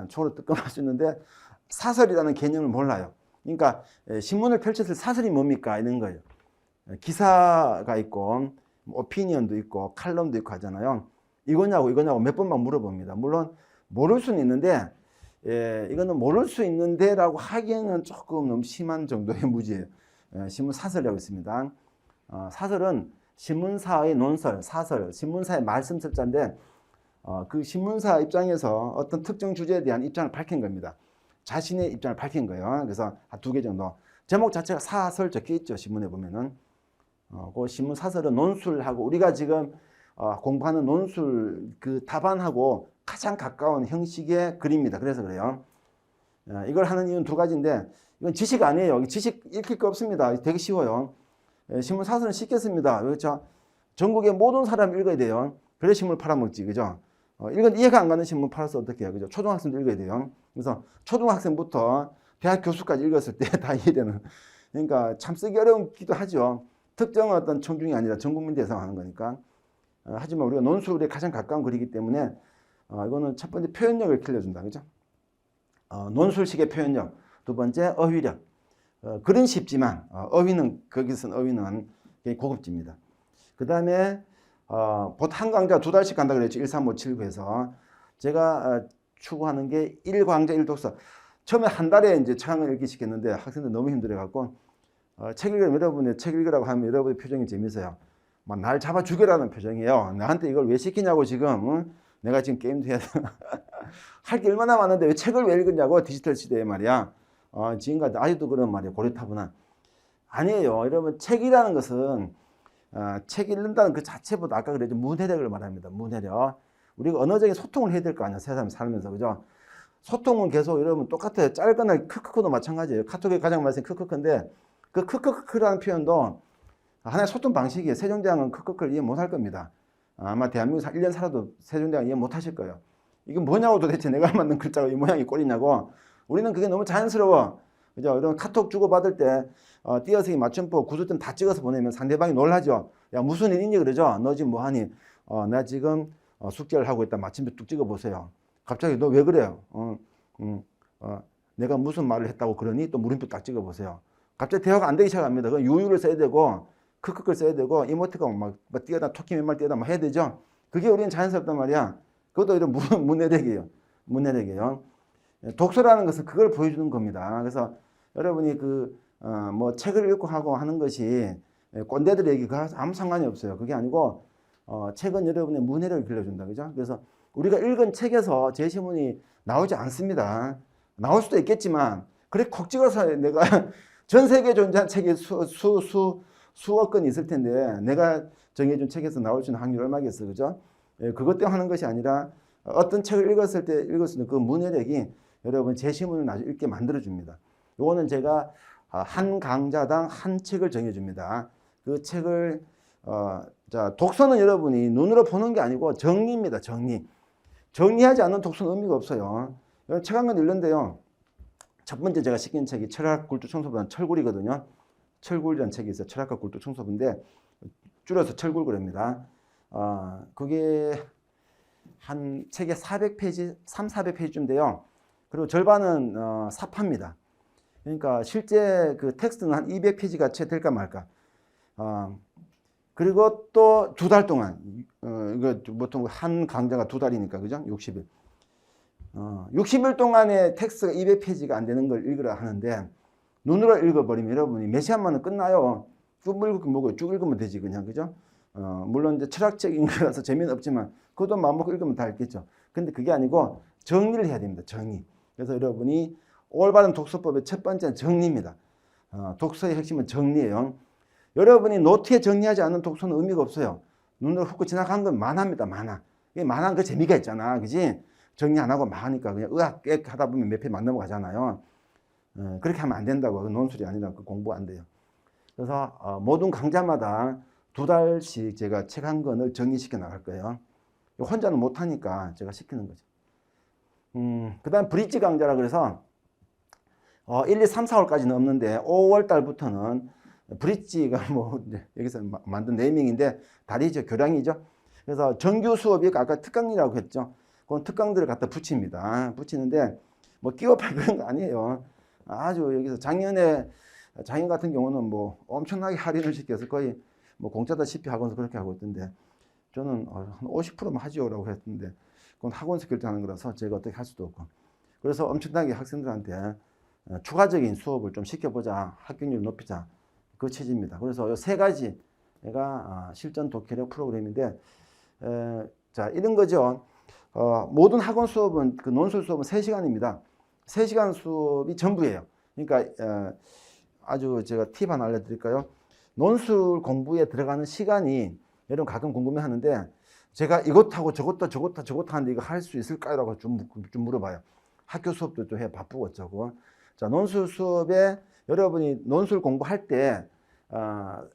A: 초로 뜨끔할 수 있는데 사설이라는 개념을 몰라요. 그러니까 신문을 펼쳤을 사설이 뭡니까? 이런 거예요. 기사가 있고 오피니언도 있고 칼럼도 있고 하잖아요. 이거냐고 몇 번만 물어봅니다. 물론 모를 수는 있는데 이거는 모를 수 있는데라고 하기에는 조금 너무 심한 정도의 무지예요. 신문 사설이라고 있습니다. 사설은 신문사의 논설, 사설, 신문사의 말씀설자인데 그 신문사 입장에서 어떤 특정 주제에 대한 입장을 밝힌 겁니다. 자신의 입장을 밝힌 거예요. 그래서 한 2개 정도. 제목 자체가 사설 적혀 있죠. 신문에 보면은. 그 신문 사설은 논술하고 우리가 지금 공부하는 논술 그 답안하고 가장 가까운 형식의 글입니다. 그래서 그래요. 이걸 하는 이유는 2가지인데 이건 지식 아니에요. 지식 읽힐 거 없습니다. 되게 쉬워요. 신문 사설은 쉽겠습니다. 그렇죠? 전국의 모든 사람이 읽어야 돼요. 그래 신문을 팔아먹지. 그죠? 이건 이해가 안 가는 신문 팔아서 어떻게 해요? 그죠? 초등학생도 읽어야 돼요. 그래서 초등학생부터 대학 교수까지 읽었을 때 다 이해되는. 그러니까 참 쓰기 어려운기도 하죠. 특정 어떤 청중이 아니라 전 국민 대상 하는 거니까. 하지만 우리가 논술에 가장 가까운 글이기 때문에 이거는 첫 번째 표현력을 길러준다. 그죠? 논술식의 표현력. 두 번째 어휘력. 글은 쉽지만 어휘는 거기 쓴 어휘는 고급집니다. 그 다음에 보통 한 강좌 2달씩 간다 그랬죠. 13579에서 제가 추구하는 게 1강좌 1독서. 처음에 한 달에 이제 책을 읽기 시켰는데 학생들 너무 힘들어갖고 책 읽으면 여러분의 책 읽으라고 하면 여러분의 표정이 재밌어요. 막 날 잡아 죽여라는 표정이에요. 나한테 이걸 왜 시키냐고 지금. 응? 내가 지금 게임도 해야 돼. 할 게 얼마나 많은데 왜 책을 왜 읽느냐고. 디지털 시대에 말이야. 지금까지 아직도 그런 말이에요. 고리타분한. 아니에요. 여러분 책이라는 것은 책 읽는다는 그 자체보다 아까 그랬죠. 문해력을 말합니다. 문해력. 우리가 언어적인 소통을 해야 될 거 아니야. 세상 살면서. 그죠? 소통은 계속 여러분 똑같아요. 짧거나 크크크도 마찬가지예요. 카톡에 가장 많이 쓰는 크크크인데 그 크크크라는 표현도 하나의 소통 방식이에요. 세종대왕은 크크크를 이해 못할 겁니다. 아마 대한민국에서 1년 살아도 세종대왕 이해 못하실 거예요. 이게 뭐냐고 도대체 내가 만든 글자가 이 모양이 꼴이냐고. 우리는 그게 너무 자연스러워. 그죠? 이런 카톡 주고받을 때 띄어쓰기 맞춤법 구두점 다 찍어서 보내면 상대방이 놀라죠. 야 무슨 일이니 그러죠. 너 지금 뭐하니? 나 지금 숙제를 하고 있다. 마침표 뚝 찍어보세요. 갑자기 너 왜 그래요? 내가 무슨 말을 했다고 그러니? 또 물음표 딱 찍어보세요. 갑자기 대화가 안 되기 시작합니다. 그럼 유유를 써야 되고 크크크를 써야 되고 이모티콘 막 띄어다 토끼 몇 말 띄어다 막 해야 되죠. 그게 우리는 자연스럽단 말이야. 그것도 이런 문해력이에요. 문해력이에요. 독서라는 것은 그걸 보여주는 겁니다. 그래서 여러분이 뭐 책을 읽고 하고 하는 것이 꼰대들에게 아무 상관이 없어요. 그게 아니고 책은 여러분의 문해력을 길러준다. 그죠? 그래서 우리가 읽은 책에서 제시문이 나오지 않습니다. 나올 수도 있겠지만 그래 콕 찍어서 내가 전 세계에 존재한 책이 수억 건 있을 텐데 내가 정해준 책에서 나올 수 있는 확률이 얼마겠어. 그죠? 그것 때문에 하는 것이 아니라 어떤 책을 읽었을 때 읽을 수 있는 그 문해력이 여러분 제시문을 아주 읽게 만들어줍니다. 요거는 제가 한 강좌당 한 책을 정해줍니다. 그 책을 자 독서는 여러분이 눈으로 보는 게 아니고 정리입니다. 정리. 정리하지 않는 독서는 의미가 없어요. 책 한 권 읽는데요. 첫 번째 제가 시킨 책이 철학 굴뚝 청소부라는 철굴이거든요. 철굴이라는 책이 있어요. 철학과 굴뚝 청소부인데 줄여서 철굴구랍니다. 그게 한 책에 400페이지, 400페이지인데요. 그리고 절반은 사파입니다. 그러니까 실제 그 텍스트는 한 200페이지가 채 될까 말까. 그리고 또 2달 동안, 이거 보통 한 강좌가 2달이니까, 그죠? 60일. 60일 동안에 텍스트가 200페이지가 안 되는 걸 읽으라 하는데, 눈으로 읽어버리면 여러분이 몇 시간 만에 끝나요. 쭉 읽으면 뭐고, 쭉 읽으면 되지, 그냥, 그죠? 물론 이제 철학적인 거라서 재미는 없지만, 그것도 마음먹고 읽으면 다 읽겠죠. 근데 그게 아니고, 정리를 해야 됩니다, 정리. 그래서 여러분이 올바른 독서법의 첫 번째는 정리입니다. 독서의 핵심은 정리예요. 여러분이 노트에 정리하지 않는 독서는 의미가 없어요. 눈으로 훑고 지나간 건 만화입니다. 만화. 이게 만화는 그 재미가 있잖아. 그지? 정리 안 하고 막 하니까 그냥 으악 깨 하다 보면 몇 페이지 막 넘어가잖아요. 그렇게 하면 안 된다고. 논술이 아니라 그 공부 안 돼요. 그래서 모든 강좌마다 2달씩 제가 책 한 권을 정리시켜 나갈 거예요. 혼자는 못 하니까 제가 시키는 거죠. 그 다음 브릿지 강좌라 그래서 1, 2, 3, 4월까지는 없는데 5월 달부터는 브릿지가 뭐 여기서 만든 네이밍인데 다리죠. 교량이죠. 그래서 정규 수업이 아까 특강이라고 했죠. 그건 특강들을 갖다 붙입니다. 붙이는데 뭐 끼워팔 그런 거 아니에요. 아주 여기서 작년 같은 경우는 뭐 엄청나게 할인을 시켜서 거의 뭐 공짜다시피 학원에서 그렇게 하고 있던데 저는 한 50%만 하지요라고 했는데 그건 학원에서 결정하는 거라서 제가 어떻게 할 수도 없고 그래서 엄청나게 학생들한테 추가적인 수업을 좀 시켜보자. 합격률을 높이자. 그 취지입니다. 그래서 이 세 가지가 실전 독해력 프로그램인데 자 이런 거죠. 모든 학원 수업은 그 논술 수업은 3시간입니다. 3시간 수업이 전부예요. 그러니까 아주 제가 팁 하나 알려드릴까요? 논술 공부에 들어가는 시간이 여러분 가끔 궁금해하는데 제가 이것하고 저것도 하는데 이거 할 수 있을까요? 라고 좀 물어봐요. 학교 수업도 좀 해 바쁘고 어쩌고. 자 논술 수업에 여러분이 논술 공부할 때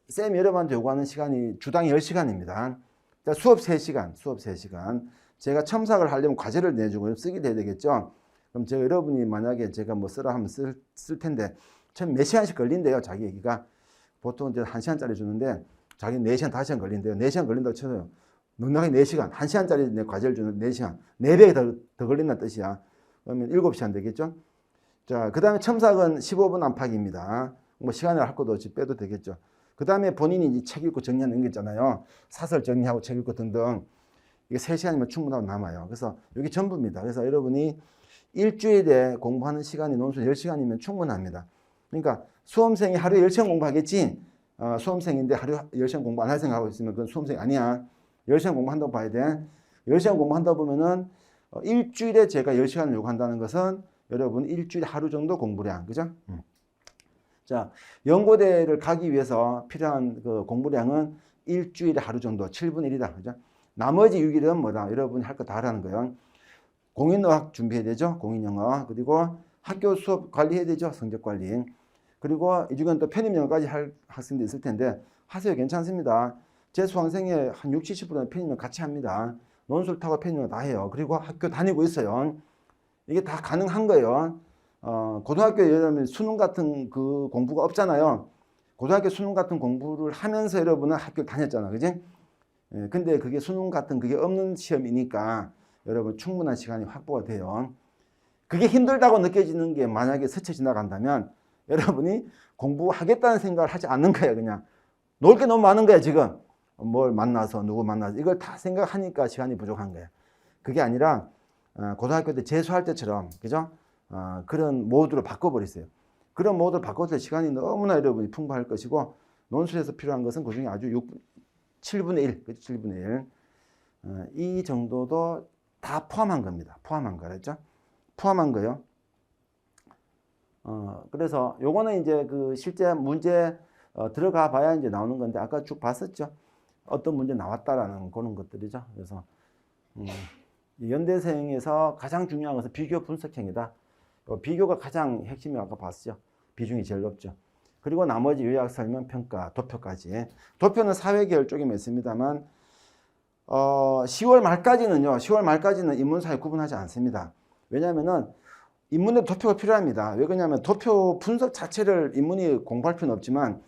A: 쌤이 여러분한테 요구하는 시간이 주당 10시간입니다. 자, 수업 3시간. 제가 첨삭을 하려면 과제를 내주고 쓰기도 해야 되겠죠. 그럼 제가 여러분이 만약에 제가 뭐 쓰라 하면 쓸 텐데 참 몇 시간씩 걸린대요. 자기 얘기가. 보통 이제 1시간짜리 주는데 자기 4시간, 5시간 걸린대요. 4시간 걸린다고 쳐요. 넉넉히 4시간, 1시간짜리 과제를 주는 4시간, 4배 더 걸린다는 뜻이야. 그러면 7시간 되겠죠? 자, 그 다음에 첨삭은 15분 안팎입니다. 뭐 시간을 할 것도 없이 빼도 되겠죠. 그 다음에 본인이 이제 책 읽고 정리하는 게 있잖아요. 사설 정리하고 책 읽고 등등. 이게 3시간이면 충분하고 남아요. 그래서 여기 전부입니다. 그래서 여러분이 일주일에 공부하는 시간이 논술 10시간이면 충분합니다. 그러니까 수험생이 하루에 10시간 공부하겠지? 수험생인데 하루에 10시간 공부 안 할 생각하고 있으면 그건 수험생이 아니야. 10시간 공부한다고 봐야 돼. 10시간 공부한다 보면은 일주일에 제가 10시간을 요구한다는 것은 여러분 일주일에 하루 정도 공부량. 그죠? 자, 연고대를 가기 위해서 필요한 그 공부량은 일주일에 하루 정도, 7분의 1이다. 그죠? 나머지 6일은 뭐다? 여러분이 할 거 다 하라는 거예요. 공인어학 준비해야 되죠? 공인영어. 그리고 학교 수업 관리해야 되죠? 성적 관리. 그리고 이 중에는 또 편입영어까지 할 학생도 있을 텐데 하세요. 괜찮습니다. 제 수강생의 한 60, 70%는 편입영어 같이 합니다. 논술 타고 편입영어 다 해요. 그리고 학교 다니고 있어요. 이게 다 가능한 거예요. 고등학교에 여러분 수능 같은 그 공부가 없잖아요. 고등학교 수능 같은 공부를 하면서 여러분은 학교를 다녔잖아. 그지? 예, 근데 그게 수능 같은 그게 없는 시험이니까 여러분 충분한 시간이 확보가 돼요. 그게 힘들다고 느껴지는 게 만약에 스쳐 지나간다면 여러분이 공부하겠다는 생각을 하지 않는 거예요. 그냥 놀 게 너무 많은 거야 지금. 뭘 만나서 누구 만나서 이걸 다 생각하니까 시간이 부족한 거예요. 그게 아니라 고등학교 때 재수할 때처럼 그죠? 그런 모드로 바꿔버렸어요. 그런 모드로 바꿔서 시간이 너무나 여러분이 풍부할 것이고 논술에서 필요한 것은 그중에 아주 7분의 1, 그렇죠? 7분의 1. 이 정도도 다 포함한 겁니다. 포함한 거랬죠? 포함한 거요. 그래서 요거는 이제 그 실제 문제 들어가 봐야 이제 나오는 건데 아까 쭉 봤었죠? 어떤 문제 나왔다라는 그런 것들이죠. 그래서 연대생에서 가장 중요한 것은 비교 분석형이다. 비교가 가장 핵심이 아까 봤죠. 비중이 제일 높죠. 그리고 나머지 요약, 설명, 평가, 도표까지. 도표는 사회계열 쪽에 있습니다만 10월 말까지는 인문사회 구분하지 않습니다. 왜냐하면은 인문에 도표가 필요합니다. 왜 그러냐면 도표 분석 자체를 인문이 공부할 필요는 없지만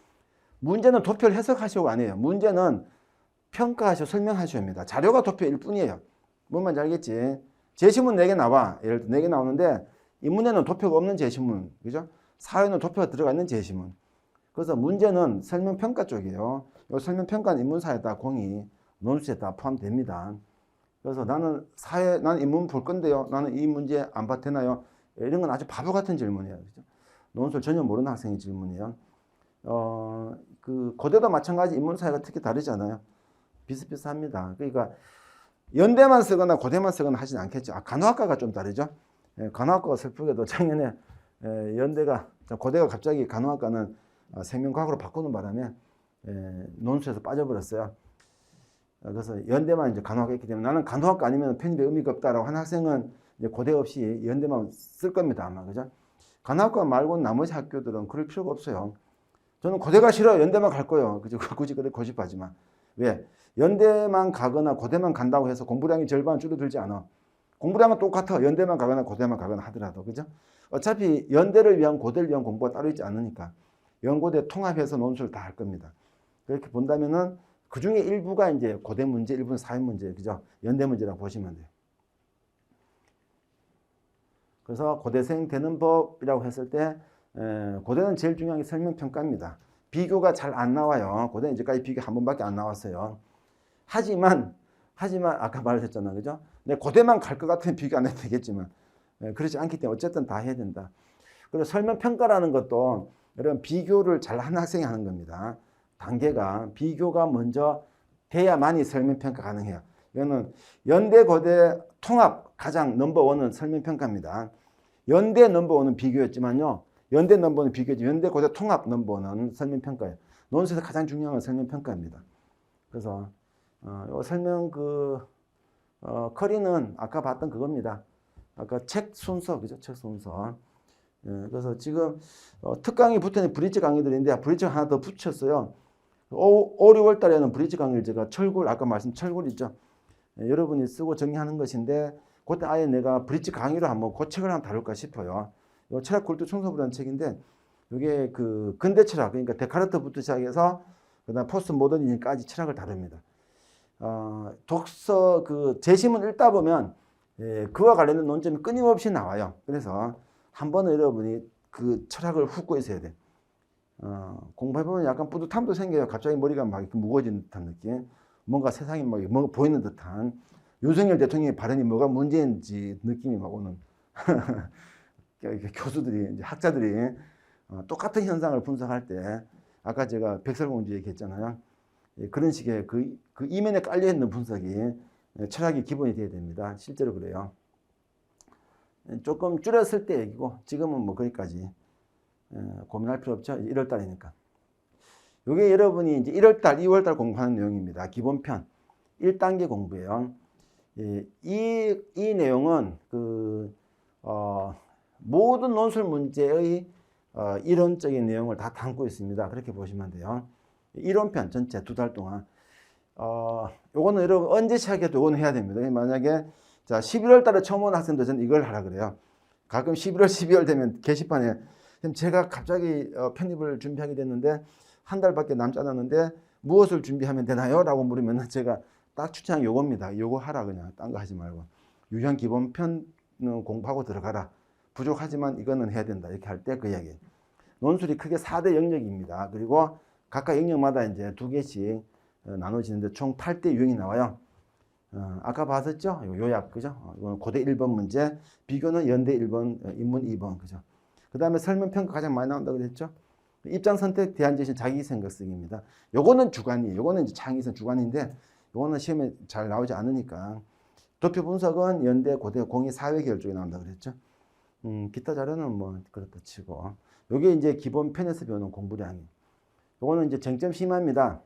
A: 문제는 도표를 해석하시고 안 해요. 문제는 평가하시고 설명하셔야 합니다. 자료가 도표일 뿐이에요. 뭔 말인지 알겠지? 제시문 4개 나와. 예를 들어 4개 나오는데 인문에는 도표가 없는 제시문. 그죠? 사회는 도표가 들어가 있는 제시문. 그래서 문제는 설명평가 쪽이에요. 이 설명평가는 인문사회다 공이 논술에 다 포함됩니다. 그래서 나는 인문 볼 건데요. 나는 이 문제 안 봐도 되나요? 이런 건 아주 바보 같은 질문이에요. 그죠? 논술 전혀 모르는 학생의 질문이에요. 그 고대도 마찬가지 인문사회가 특히 다르잖아요. 비슷비슷합니다. 그러니까 연대만 쓰거나 고대만 쓰거나 하진 않겠죠. 간호학과가 좀 다르죠. 간호학과가 슬프게도 작년에 고대가 갑자기 간호학과는 생명과학으로 바꾸는 바람에 논술에서 빠져버렸어요. 그래서 연대만 이제 간호학과 있기 때문에 나는 간호학과 아니면 편입에 의미가 없다라고 한 학생은 이제 고대 없이 연대만 쓸 겁니다. 아마. 그죠? 간호학과 말고는 나머지 학교들은 그럴 필요가 없어요. 저는 고대가 싫어요. 연대만 갈 거예요. 그죠? 굳이 그렇게 고집하지만. 왜? 연대만 가거나 고대만 간다고 해서 공부량이 절반 줄어들지 않아. 공부량은 똑같아. 연대만 가거나 고대만 가거나 하더라도. 그죠? 어차피 연대를 위한 고대를 위한 공부가 따로 있지 않으니까 연고대 통합해서 논술을 다 할 겁니다. 그렇게 본다면은 그 중에 일부가 이제 고대 문제, 일부는 사회 문제, 그죠? 연대 문제라고 보시면 돼요. 그래서 고대생 되는 법이라고 했을 때 고대는 제일 중요한 게 설명평가입니다. 비교가 잘 안 나와요. 고대는 이제까지 비교 한 번밖에 안 나왔어요. 하지만 아까 말했잖아요. 그죠? 근데 고대만 갈 것 같으면 비교 안 해도 되겠지만 그렇지 않기 때문에 어쨌든 다 해야 된다. 그리고 설명평가라는 것도 여러분 비교를 잘하는 학생이 하는 겁니다. 단계가 비교가 먼저 돼야만이 설명평가 가능해요. 이거는 연대 고대 통합 가장 넘버원은 설명평가입니다. 연대 넘버원은 비교였지만요. 연대 넘버원은 비교지 연대 고대 통합 넘버원은 설명평가예요. 논술에서 가장 중요한 건 설명평가입니다. 그래서 설명 커리는 아까 봤던 그겁니다. 아까 책 순서 그죠? 책 순서. 그래서 지금 특강이 붙어있는 브릿지 강의들인데 브릿지가 하나 더 붙였어요. 5, 6월 달에는 브릿지 강의를 제가 아까 말씀 철골 있죠. 여러분이 쓰고 정리하는 것인데 그때 아예 내가 브릿지 강의로 한번 그 책을 한번 다룰까 싶어요. 이 철학 굴뚝 청소부라는 책인데 이게 그 근대 철학, 그러니까 데카르트부터 시작해서 그다음 포스트 모더니즘까지 철학을 다룹니다. 독서 그 제시문 읽다 보면 그와 관련된 논점이 끊임없이 나와요. 그래서 한 번은 여러분이 그 철학을 훑고 있어야 돼. 공부해보면 약간 뿌듯함도 생겨요. 갑자기 머리가 막 무거워지는 듯한 느낌. 뭔가 세상이 막 뭔가 보이는 듯한 윤석열 대통령의 발언이 뭐가 문제인지 느낌이 막 오는 교수들이, 이제 학자들이 똑같은 현상을 분석할 때 아까 제가 백설공주 얘기했잖아요. 그런 식의 그 이면에 깔려있는 분석이 철학의 기본이 되어야 됩니다. 실제로 그래요. 조금 줄였을 때 얘기고 지금은 뭐 거기까지 고민할 필요 없죠. 1월 달이니까. 이게 여러분이 이제 1월 달, 2월 달 공부하는 내용입니다. 기본편 1단계 공부예요. 이 내용은 모든 논술 문제의 이론적인 내용을 다 담고 있습니다. 그렇게 보시면 돼요. 이론편 전체 2달 동안. 요거는 여러분 언제 시작해도 요거는 해야 됩니다. 만약에 자 11월 달에 처음 온 학생들 저는 이걸 하라 그래요. 가끔 11월, 12월 되면 게시판에 제가 갑자기 편입을 준비하게 됐는데 한 달밖에 남지 않았는데 무엇을 준비하면 되나요? 라고 물으면 제가 딱 추천한 요겁니다. 요거 하라 그냥. 딴 거 하지 말고. 유형 기본편은 공부하고 들어가라. 부족하지만 이거는 해야 된다. 이렇게 할 때 그 이야기. 논술이 크게 4대 영역입니다. 그리고 각각 영역마다 이제 2개씩 나눠지는데 총 8대 유형이 나와요. 아까 봤었죠? 요약, 그죠? 이건 고대 1번 문제, 비교는 연대 1번, 인문 2번, 그죠? 그 다음에 설문평가 가장 많이 나온다고 그랬죠? 입장 선택, 대안 제시, 자기 생각 쓰기입니다. 요거는 주관이에요. 요거는 이제 창의성 주관인데, 요거는 시험에 잘 나오지 않으니까. 도표 분석은 연대, 고대, 공이, 사회 계열 쪽에 나온다고 그랬죠? 기타 자료는 뭐, 그렇다 치고. 요게 이제 기본 편에서 배우는 공부량이에요. 요거는 이제 쟁점 심화입니다.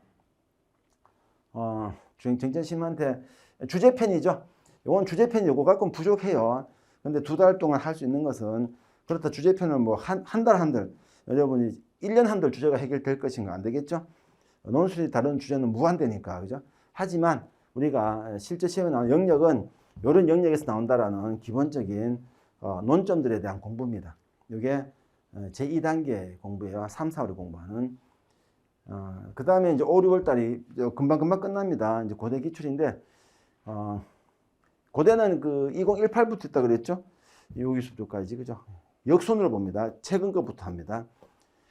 A: 쟁점 심화한테 주제편이죠. 요건 주제편이 요거 갖고는 부족해요. 근데 2달 동안 할 수 있는 것은 그렇다 주제편을 뭐 한 달 한 달 여러분이 1년 한 달 주제가 해결될 것인가 안 되겠죠. 논술이 다른 주제는 무한대니까 그죠. 하지만 우리가 실제 시험에 나오는 영역은 이런 영역에서 나온다라는 기본적인 논점들에 대한 공부입니다. 이게 제2단계 공부예요. 3, 4월 공부하는. 그 다음에 이제 5, 6월 달이 금방 끝납니다. 이제 고대 기출인데, 고대는 그 2018부터 있다 그랬죠? 요기수조까지, 그죠? 역순으로 봅니다. 최근 것부터 합니다.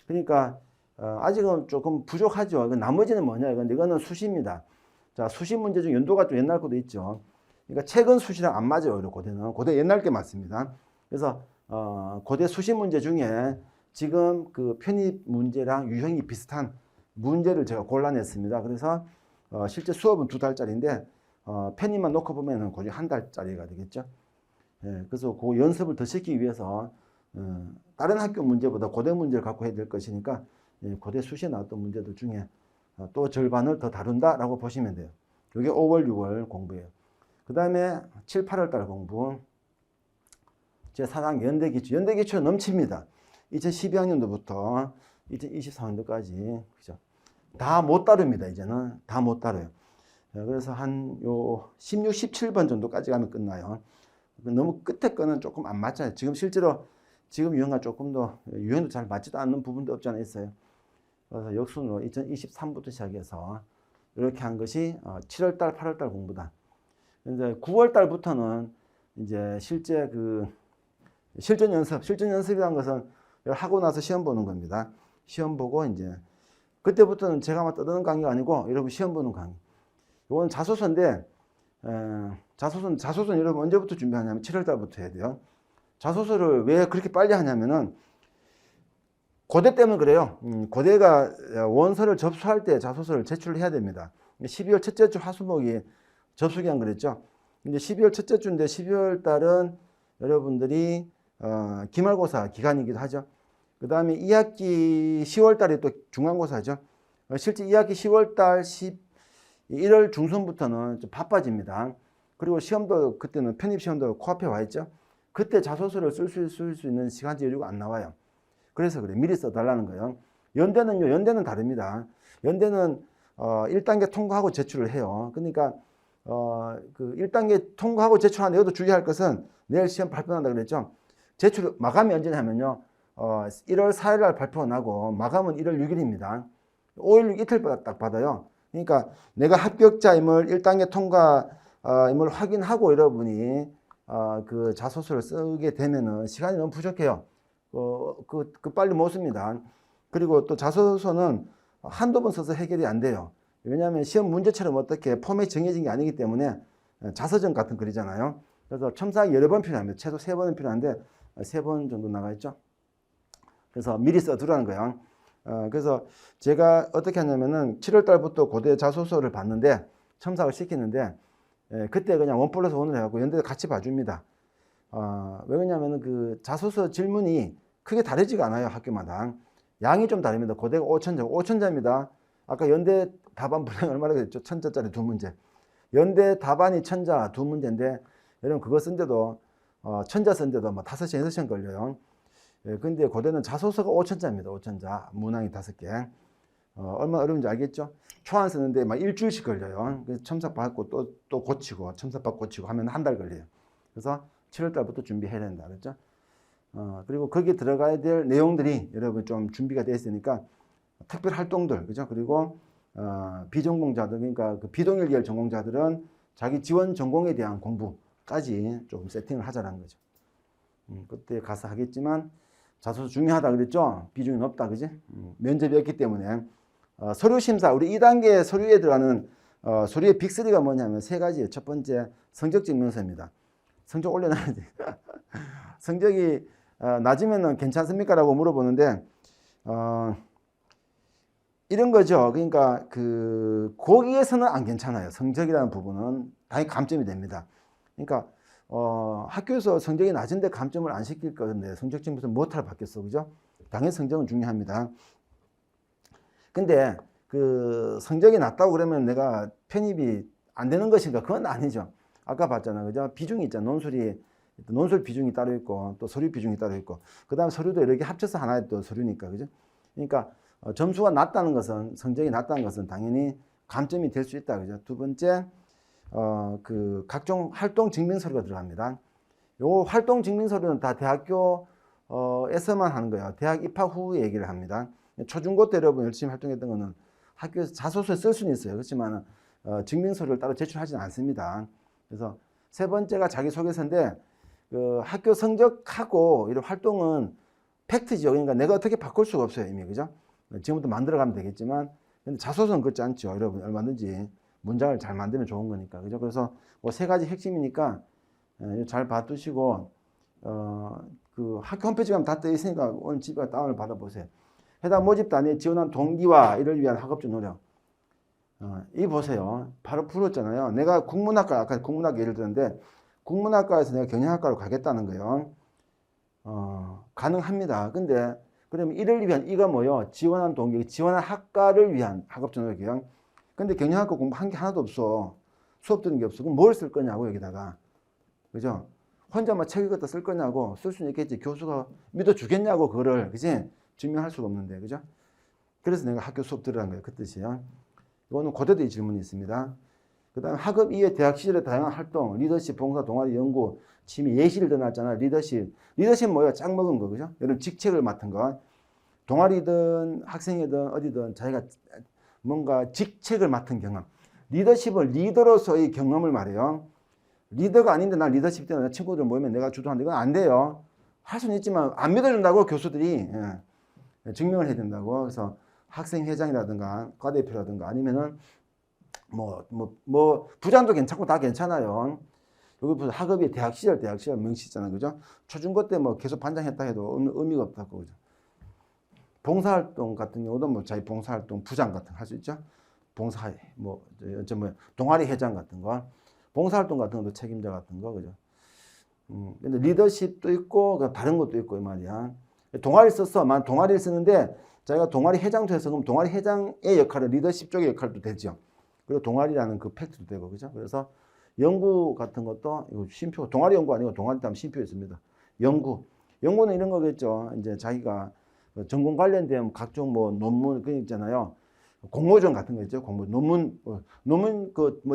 A: 그러니까, 아직은 조금 부족하죠. 나머지는 뭐냐? 근데 이거는 수시입니다. 자, 수시 문제 중 연도가 좀 옛날 것도 있죠. 그러니까 최근 수시랑 안 맞아요. 고대는. 고대 옛날 게 맞습니다. 그래서, 고대 수시 문제 중에 지금 그 편입 문제랑 유형이 비슷한 문제를 제가 골라냈습니다. 그래서 실제 수업은 2달짜리인데 편입만 놓고 보면은 거의 1달짜리가 되겠죠. 그래서 그 연습을 더 시키기 위해서 다른 학교 문제보다 고대 문제를 갖고 해야 될 것이니까 고대 수시에 나왔던 문제들 중에 또 절반을 더 다룬다라고 보시면 돼요. 이게 5월, 6월 공부예요. 그 다음에 7, 8월 달 공부. 제4강 연대기출. 연대기출은 넘칩니다. 2012학년도부터 2023학년도까지. 그죠? 다 못 다룹니다. 이제는 다 못 다뤄요. 그래서 한 16, 17번 정도까지 가면 끝나요. 너무 끝에 거는 조금 안 맞잖아요. 지금 실제로 지금 유형과 조금 더 유형도 잘 맞지도 않는 부분도 없지 않아 있어요. 그래서 역순으로 2023부터 시작해서 이렇게 한 것이 7월달, 8월달 공부다. 이제 9월달부터는 이제 실제 실전 연습이라는 것은 하고 나서 시험 보는 겁니다. 시험 보고 이제 그때부터는 제가 막 떠드는 강의가 아니고 여러분 시험 보는 강의. 이건 자소서인데 자소서는 여러분 언제부터 준비하냐면 7월 달부터 해야 돼요. 자소서를 왜 그렇게 빨리 하냐면은 고대 때문에 그래요. 고대가 원서를 접수할 때 자소서를 제출을 해야 됩니다. 12월 첫째 주 화수목이 접수기한 그랬죠. 근데 12월 첫째 주인데 12월 달은 여러분들이 기말고사 기간이기도 하죠. 그 다음에 2학기 10월 달에 또 중간고사죠. 실제 2학기 10월 달 1월 중순부터는 좀 바빠집니다. 그리고 시험도 그때는 편입시험도 코앞에 와 있죠. 그때 자소서를 쓸 수 있는 시간제 여유가 안 나와요. 그래서 그래 미리 써달라는 거예요. 연대는 다릅니다. 연대는 1단계 통과하고 제출을 해요. 그러니까 그 1단계 통과하고 제출하는데 여기도 주의할 것은 내일 시험 발표한다 그랬죠. 제출 마감이 언제냐면요. 1월 4일 날 발표가 나고 마감은 1월 6일입니다. 5일 6 이틀 딱 받아요. 그러니까 내가 합격자임을 1단계 통과임을 확인하고 여러분이 그 자소서를 쓰게 되면은 시간이 너무 부족해요. 빨리 못 씁니다. 그리고 또 자소서는 한두 번 써서 해결이 안 돼요. 왜냐하면 시험 문제처럼 어떻게 포맷이 정해진 게 아니기 때문에 자서전 같은 글이잖아요. 그래서 첨삭이 여러 번 필요합니다. 최소 3번은 필요한데 3번 정도 나가 있죠. 그래서 미리 써두라는 거예요. 그래서 제가 어떻게 하냐면은 7월 달부터 고대 자소서를 봤는데 첨삭을 시키는데 그때 그냥 1+1을 해갖고 연대에 같이 봐줍니다. 왜 그러냐면은 그 자소서 질문이 크게 다르지가 않아요. 학교마다. 양이 좀 다릅니다. 고대가 5,000자, 5,000자입니다. 아까 연대 답안 분량이 얼마나 됐죠? 1,000자짜리 2문제. 연대 답안이 1,000자 2문제인데 여러분 그거 쓴데도 1,000자 쓴데도 뭐 5시간, 6시간 걸려요. 근데 고대는 자소서가 5,000자입니다. 5,000자. 문항이 5개. 얼마나 어려운지 알겠죠? 초안 쓰는데 막 일주일씩 걸려요. 그래서 첨삭 받고 또 고치고, 첨삭 받고 고치고 하면 한 달 걸려요. 그래서 7월 달부터 준비해야 된다. 그랬죠? 그리고 거기에 들어가야 될 내용들이 여러분 좀 준비가 되어 있으니까 특별 활동들, 그죠? 그리고 비전공자들, 그러니까 그 비동일 계열 전공자들은 자기 지원 전공에 대한 공부까지 좀 세팅을 하자는 거죠. 그때 가서 하겠지만 자소서 중요하다 그랬죠? 비중이 높다, 그지? 면접이 없기 때문에 서류 심사, 우리 2단계 서류에 들어가는 서류의 빅3가 뭐냐면 3가지예요. 첫 번째 성적 증명서입니다. 성적 올려놔야 돼. 성적이 낮으면은 괜찮습니까? 라고 물어보는데 이런 거죠. 그러니까 거기에서는 안 괜찮아요. 성적이라는 부분은 당연히 감점이 됩니다. 그러니까 학교에서 성적이 낮은데 감점을 안 시킬 건데 성적 증명서 못할 받겠어, 그죠? 당연히 성적은 중요합니다. 근데 그 성적이 낮다고 그러면 내가 편입이 안 되는 것인가? 그건 아니죠. 아까 봤잖아, 그죠? 비중이 있잖아. 논술 비중이 따로 있고 또 서류 비중이 따로 있고 그 다음 서류도 이렇게 합쳐서 하나의 또 서류니까, 그죠? 그러니까 점수가 낮다는 것은, 성적이 낮다는 것은 당연히 감점이 될 수 있다, 그죠? 두 번째 그 각종 활동 증명 서류가 들어갑니다. 요 활동 증명 서류는 다 대학교에서만 하는 거예요. 대학 입학 후에 얘기를 합니다. 초중고 때 여러분 열심히 활동했던 거는 학교에서 자소서에 쓸 수는 있어요. 그렇지만 증명 서류를 따로 제출하지는 않습니다. 그래서 세 번째가 자기소개서인데 그 학교 성적하고 이런 활동은 팩트죠. 그러니까 내가 어떻게 바꿀 수가 없어요, 이미, 그죠? 지금부터 만들어가면 되겠지만, 근데 자소서는 그렇지 않죠. 여러분 얼마든지 문장을 잘 만들면 좋은 거니까, 그죠? 그래서 뭐 3가지 핵심이니까 잘 봐두시고 그 학교 홈페이지 가면 다 떠 있으니까 오늘 집에 다운을 받아보세요. 해당 모집 단위에 지원한 동기와 이를 위한 학업적 노력. 이 보세요. 바로 풀었잖아요. 내가 국문학과, 아까 국문학 예를 들었는데 국문학과에서 내가 경영학과로 가겠다는 거예요. 가능합니다. 근데 그러면 이를 위한, 이가 뭐요? 지원한 동기, 지원한 학과를 위한 학업적 노력이에요. 근데 경영학과 공부한 게 하나도 없어. 수업 들은 게 없어. 그럼 뭘 쓸 거냐고, 여기다가. 그죠? 혼자만 책 읽었다 쓸 거냐고. 쓸 수는 있겠지. 교수가 믿어주겠냐고, 그거를. 그지? 증명할 수가 없는데, 그죠? 그래서 내가 학교 수업 들으라는 거예요. 그 뜻이에요. 이거는 고대도 이 질문이 있습니다. 그 다음에 학업 이외 대학 시절의 다양한 활동, 리더십, 봉사, 동아리, 연구, 취미, 예시를 더 놨잖아. 리더십. 리더십 뭐야? 짝 먹은 거, 그죠? 여러분 직책을 맡은 거. 동아리든 학생이든 어디든 자기가 뭔가 직책을 맡은 경험. 리더십은 리더로서의 경험을 말해요. 리더가 아닌데 나 리더십 때문에 친구들 모이면 내가 주도하는데 이건 안 돼요. 할 수는 있지만 안 믿어준다고 교수들이 증명을 해야 된다고. 그래서 학생회장이라든가 과대표라든가 아니면은 부장도 괜찮고 다 괜찮아요. 여기 보세요. 학업이 대학 시절 명시잖아요. 그죠? 초중고 때 뭐 계속 반장했다 해도 의미가 없다고, 그죠? 봉사활동 같은 경우도 뭐 자기 봉사활동 부장 같은 거 할 수 있죠. 봉사, 동아리 회장 같은 거. 봉사활동 같은 것도 책임자 같은 거, 그죠? 근데 리더십도 있고, 다른 것도 있고, 이 말이야. 동아리 썼어. 만 동아리를 쓰는데, 자기가 동아리 회장도 해서, 그럼 동아리 회장의 역할은 리더십 쪽의 역할도 되죠. 그리고 동아리라는 그 팩트도 되고, 그죠? 그래서 연구 같은 것도, 이거 쉼표, 동아리 연구 아니고 동아리 다음 쉼표 있습니다. 연구는 이런 거겠죠. 이제 자기가 전공 관련된 각종 뭐 논문, 그 있잖아요. 공모전 같은 거 있죠. 논문,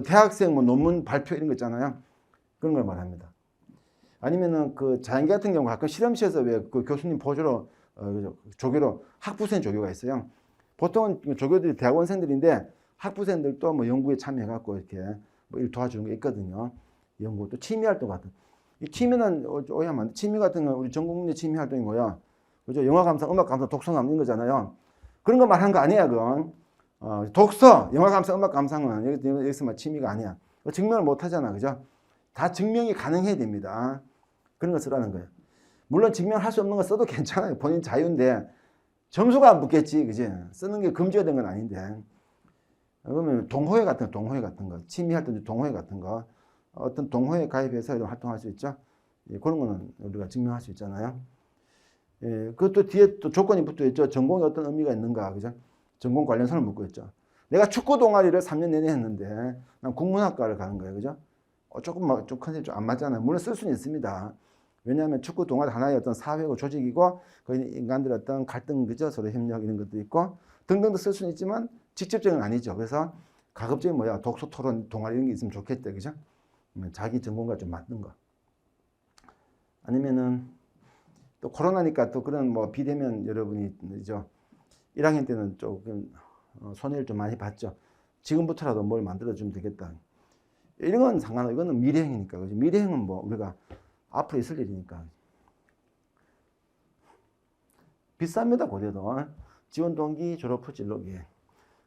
A: 대학생 논문 발표 이런 거 있잖아요. 그런 걸 말합니다. 아니면은 그 자연계 같은 경우 가끔 실험실에서 왜 그 교수님 보조로 조교로 학부생 조교가 있어요. 보통은 조교들이 대학원생들인데 학부생들도 뭐 연구에 참여해갖고 이렇게 뭐 일 도와주는 게 있거든요. 연구 또 취미 활동 같은. 이 취미는 오해하면 취미 같은 건 우리 전 국민의 취미 활동이 뭐야? 그죠? 영화 감상, 음악 감상, 독서 남는 거잖아요. 그런 거 말하는 거 아니야, 그건. 독서, 영화 감상, 음악 감상은 여기서 막 취미가 아니야. 증명을 못 하잖아, 그죠? 다 증명이 가능해야 됩니다. 그런 거 쓰라는 거예요. 물론 증명할 수 없는 거 써도 괜찮아요. 본인 자유인데 점수가 안 붙겠지, 그지? 쓰는 게 금지가 된 건 아닌데. 그러면 동호회 같은 거, 취미 활동 동호회 같은 거, 어떤 동호회에 가입해서 이런 활동할 수 있죠. 예, 그런 거는 우리가 증명할 수 있잖아요. 예, 그것도 뒤에 또 조건이 붙어 있죠. 전공에 어떤 의미가 있는가, 그죠? 전공 관련성을 묻고 있죠. 내가 축구 동아리를 3년 내내 했는데 난 국문학과를 가는 거예요, 그죠? 좀 컨셉이 좀 안 맞잖아요. 물론 쓸 수는 있습니다. 왜냐하면 축구 동아리 하나의 어떤 사회고 조직이고 그 인간들의 어떤 갈등, 그죠? 서로 협력 이런 것도 있고 등등도 쓸 수는 있지만 직접적인 아니죠. 그래서 가급적이 뭐야, 독서 토론 동아리 이런 게 있으면 좋겠다, 그죠? 자기 전공과 좀 맞는 거. 아니면은 또 코로나니까 또 그런 뭐 비대면 여러분이죠. 1학년 때는 조금 손해를 좀 많이 봤죠. 지금부터라도 뭘 만들어주면 되겠다. 이런 건 상관없어. 이거는 미래행이니까. 그죠? 미래행은 뭐 우리가 앞으로 있을 일이니까. 비쌉니다, 고대도. 지원 동기, 졸업 후 진로기획.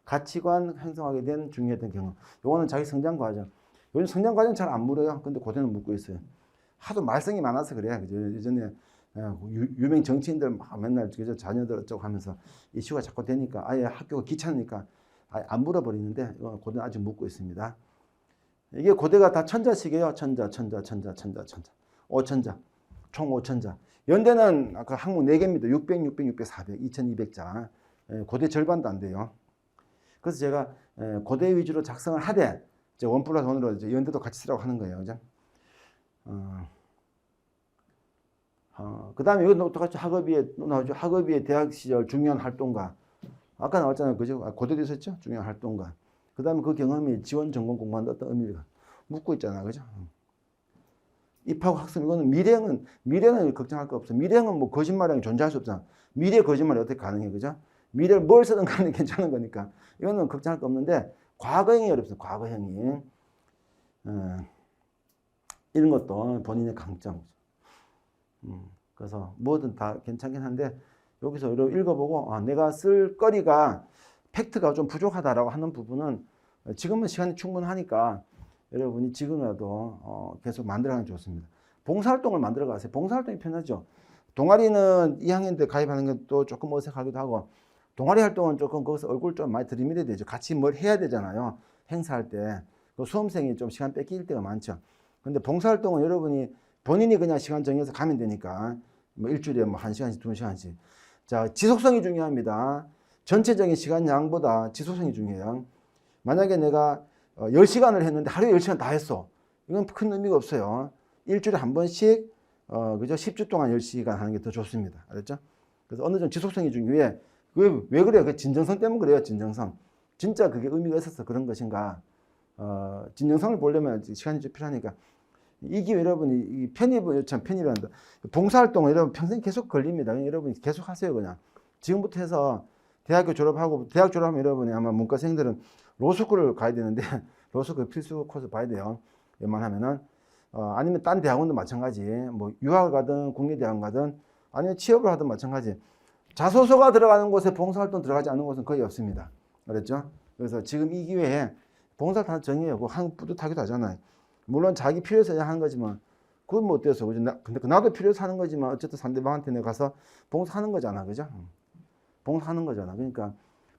A: 가치관 형성하게 된 중요했던 경험. 요거는 자기 성장 과정. 요즘 성장 과정 잘 안 물어요. 근데 고대는 묻고 있어요. 하도 말썽이 많아서 그래요. 그죠? 예전에 유명 정치인들 막 맨날 그저 자녀들 어쩌고 하면서 이슈가 자꾸 되니까 아예 학교가 귀찮으니까 아예 안 물어버리는데 고대는 아직 묻고 있습니다. 이게 고대가 다 천자식이에요. 천자. 오천자. 총 5천자. 연대는 아까 항목 4개입니다. 600, 600, 600, 400, 2200자. 고대 절반도 안 돼요. 그래서 제가 고대 위주로 작성을 하되 이제 1+1으로 연대도 같이 쓰라고 하는 거예요. 그죠? 그 다음에 이건 똑같이 학업위에 나오죠. 학업위에 대학 시절 중요한 활동가. 아까 나왔잖아요. 그죠? 고대도 있었죠? 중요한 활동가. 그 다음에 그 경험이 지원 전공 공부하는 어떤 의미가 묻고 있잖아. 그죠? 입하고 학습. 이거는 미래는 걱정할 거 없어. 미래는 뭐 거짓말이 존재할 수 없잖아. 미래 거짓말이 어떻게 가능해. 그죠? 미래를 뭘 쓰든 간에 괜찮은 거니까. 이거는 걱정할 거 없는데 과거형이 어렵습니다. 과거형이. 이런 것도 본인의 강점. 그래서 뭐든 다 괜찮긴 한데 여기서 읽어보고 내가 쓸 거리가 팩트가 좀 부족하다라고 하는 부분은 지금은 시간이 충분하니까 여러분이 지금이라도 계속 만들어가는 게 좋습니다. 봉사활동을 만들어 가세요. 봉사활동이 편하죠. 동아리는 2학년 때 가입하는 것도 조금 어색하기도 하고 동아리 활동은 조금 거기서 얼굴 좀 많이 들이밀어야 되죠. 같이 뭘 해야 되잖아요. 행사할 때. 수험생이 좀 시간 뺏길 때가 많죠. 근데 봉사활동은 여러분이 본인이 그냥 시간 정해서 가면 되니까 뭐 일주일에 뭐 1시간씩 2시간씩. 자, 지속성이 중요합니다. 전체적인 시간 양보다 지속성이 중요해요. 만약에 내가 10시간을 했는데 하루에 10시간 다 했어. 이건 큰 의미가 없어요. 일주일에 한 번씩 그죠? 10주 동안 10시간 하는 게 더 좋습니다. 알았죠? 그래서 어느 정도 지속성이 중요해. 왜 그래요? 그 진정성 때문에 그래요. 진정성. 진짜 그게 의미가 있어서 그런 것인가? 진정성을 보려면 시간이 좀 필요하니까. 이게 여러분이 편입이란다. 봉사활동은 여러분 평생 계속 걸립니다. 여러분이 계속 하세요, 그냥. 지금부터 해서 대학교 졸업하고, 대학 졸업하면 여러분이 아마 문과생들은 로스쿨을 가야 되는데, 로스쿨 필수 코스 봐야 돼요. 웬만하면은. 아니면 딴 대학원도 마찬가지. 뭐, 유학을 가든, 국립대학원 가든, 아니면 취업을 하든 마찬가지. 자소서가 들어가는 곳에 봉사활동 들어가지 않는 곳은 거의 없습니다. 알았죠? 그래서 지금 이 기회에 봉사활동 하나 정해요. 한 뿌듯하기도 하잖아요. 물론 자기 필요해서 하는 거지만 그건 뭐 어때서 그죠? 근데 나도 필요해서 하는 거지만 어쨌든 상대방한테 내가 가서 봉사하는 거잖아, 그죠? 봉사하는 거잖아. 그러니까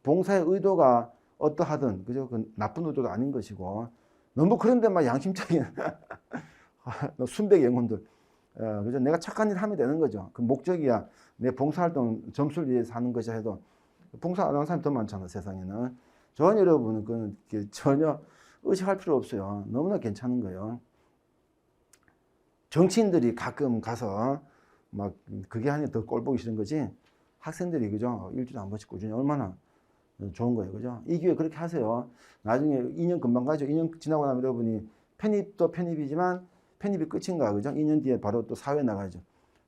A: 봉사의 의도가 어떠하든 그죠? 그 나쁜 의도도 아닌 것이고 너무 그런데 막 양심적인 순백 영혼들, 그죠? 내가 착한 일 하면 되는 거죠. 그 목적이야. 내 봉사활동 점수를 위해서 하는 것이 해도 봉사 안 하는 사람이 더 많잖아, 세상에는. 전혀 여러분은 그건 전혀 의식할 필요 없어요. 너무나 괜찮은 거예요. 정치인들이 가끔 가서 막 그게 아니라 더 꼴보기 싫은 거지. 학생들이 그죠? 일주일에 한 번씩 꾸준히 얼마나 좋은 거예요. 그죠? 이 기회에 그렇게 하세요. 나중에 2년 금방 가죠. 2년 지나고 나면 여러분이 편입도 편입이지만 편입이 끝인가. 그죠? 2년 뒤에 바로 또 사회 나가야죠.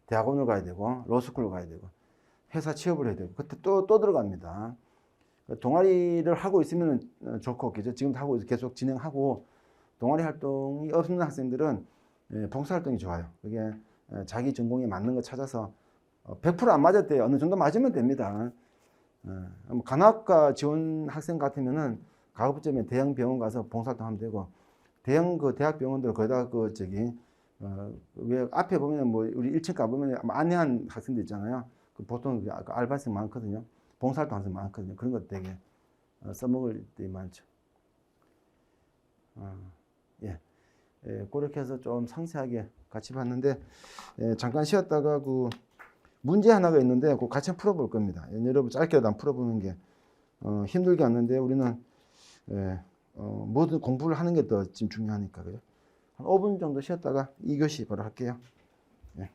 A: 대학원을 가야 되고 로스쿨을 가야 되고 회사 취업을 해야 되고 그때 또 들어갑니다. 동아리를 하고 있으면 좋고 지금도 하고 계속 진행하고 동아리 활동이 없는 학생들은 봉사활동이 좋아요. 그게 자기 전공에 맞는 거 찾아서 100%안 맞을 때 어느 정도 맞으면 됩니다. 간호학과 지원 학생 같으면은 가급적이면 대형 병원 가서 봉사활동 하면 되고 대형 그 대학병원들 거기다 왜 앞에 보면 뭐 우리 1층 가보면 안내한 학생들 있잖아요. 그 보통 알바생 많거든요. 봉사활동 학생 많거든요. 그런 것 되게 써먹을 때 많죠. 예. 그렇게 해서 좀 상세하게 같이 봤는데 잠깐 쉬었다가 그 문제 하나가 있는데 그 같이 풀어볼 겁니다. 여러분 짧게라도 안 풀어보는 게 힘들게 왔는데 우리는 모든 공부를 하는 게 더 지금 중요하니까 그요. 한 5분 정도 쉬었다가 2교시 바로 할게요. 예.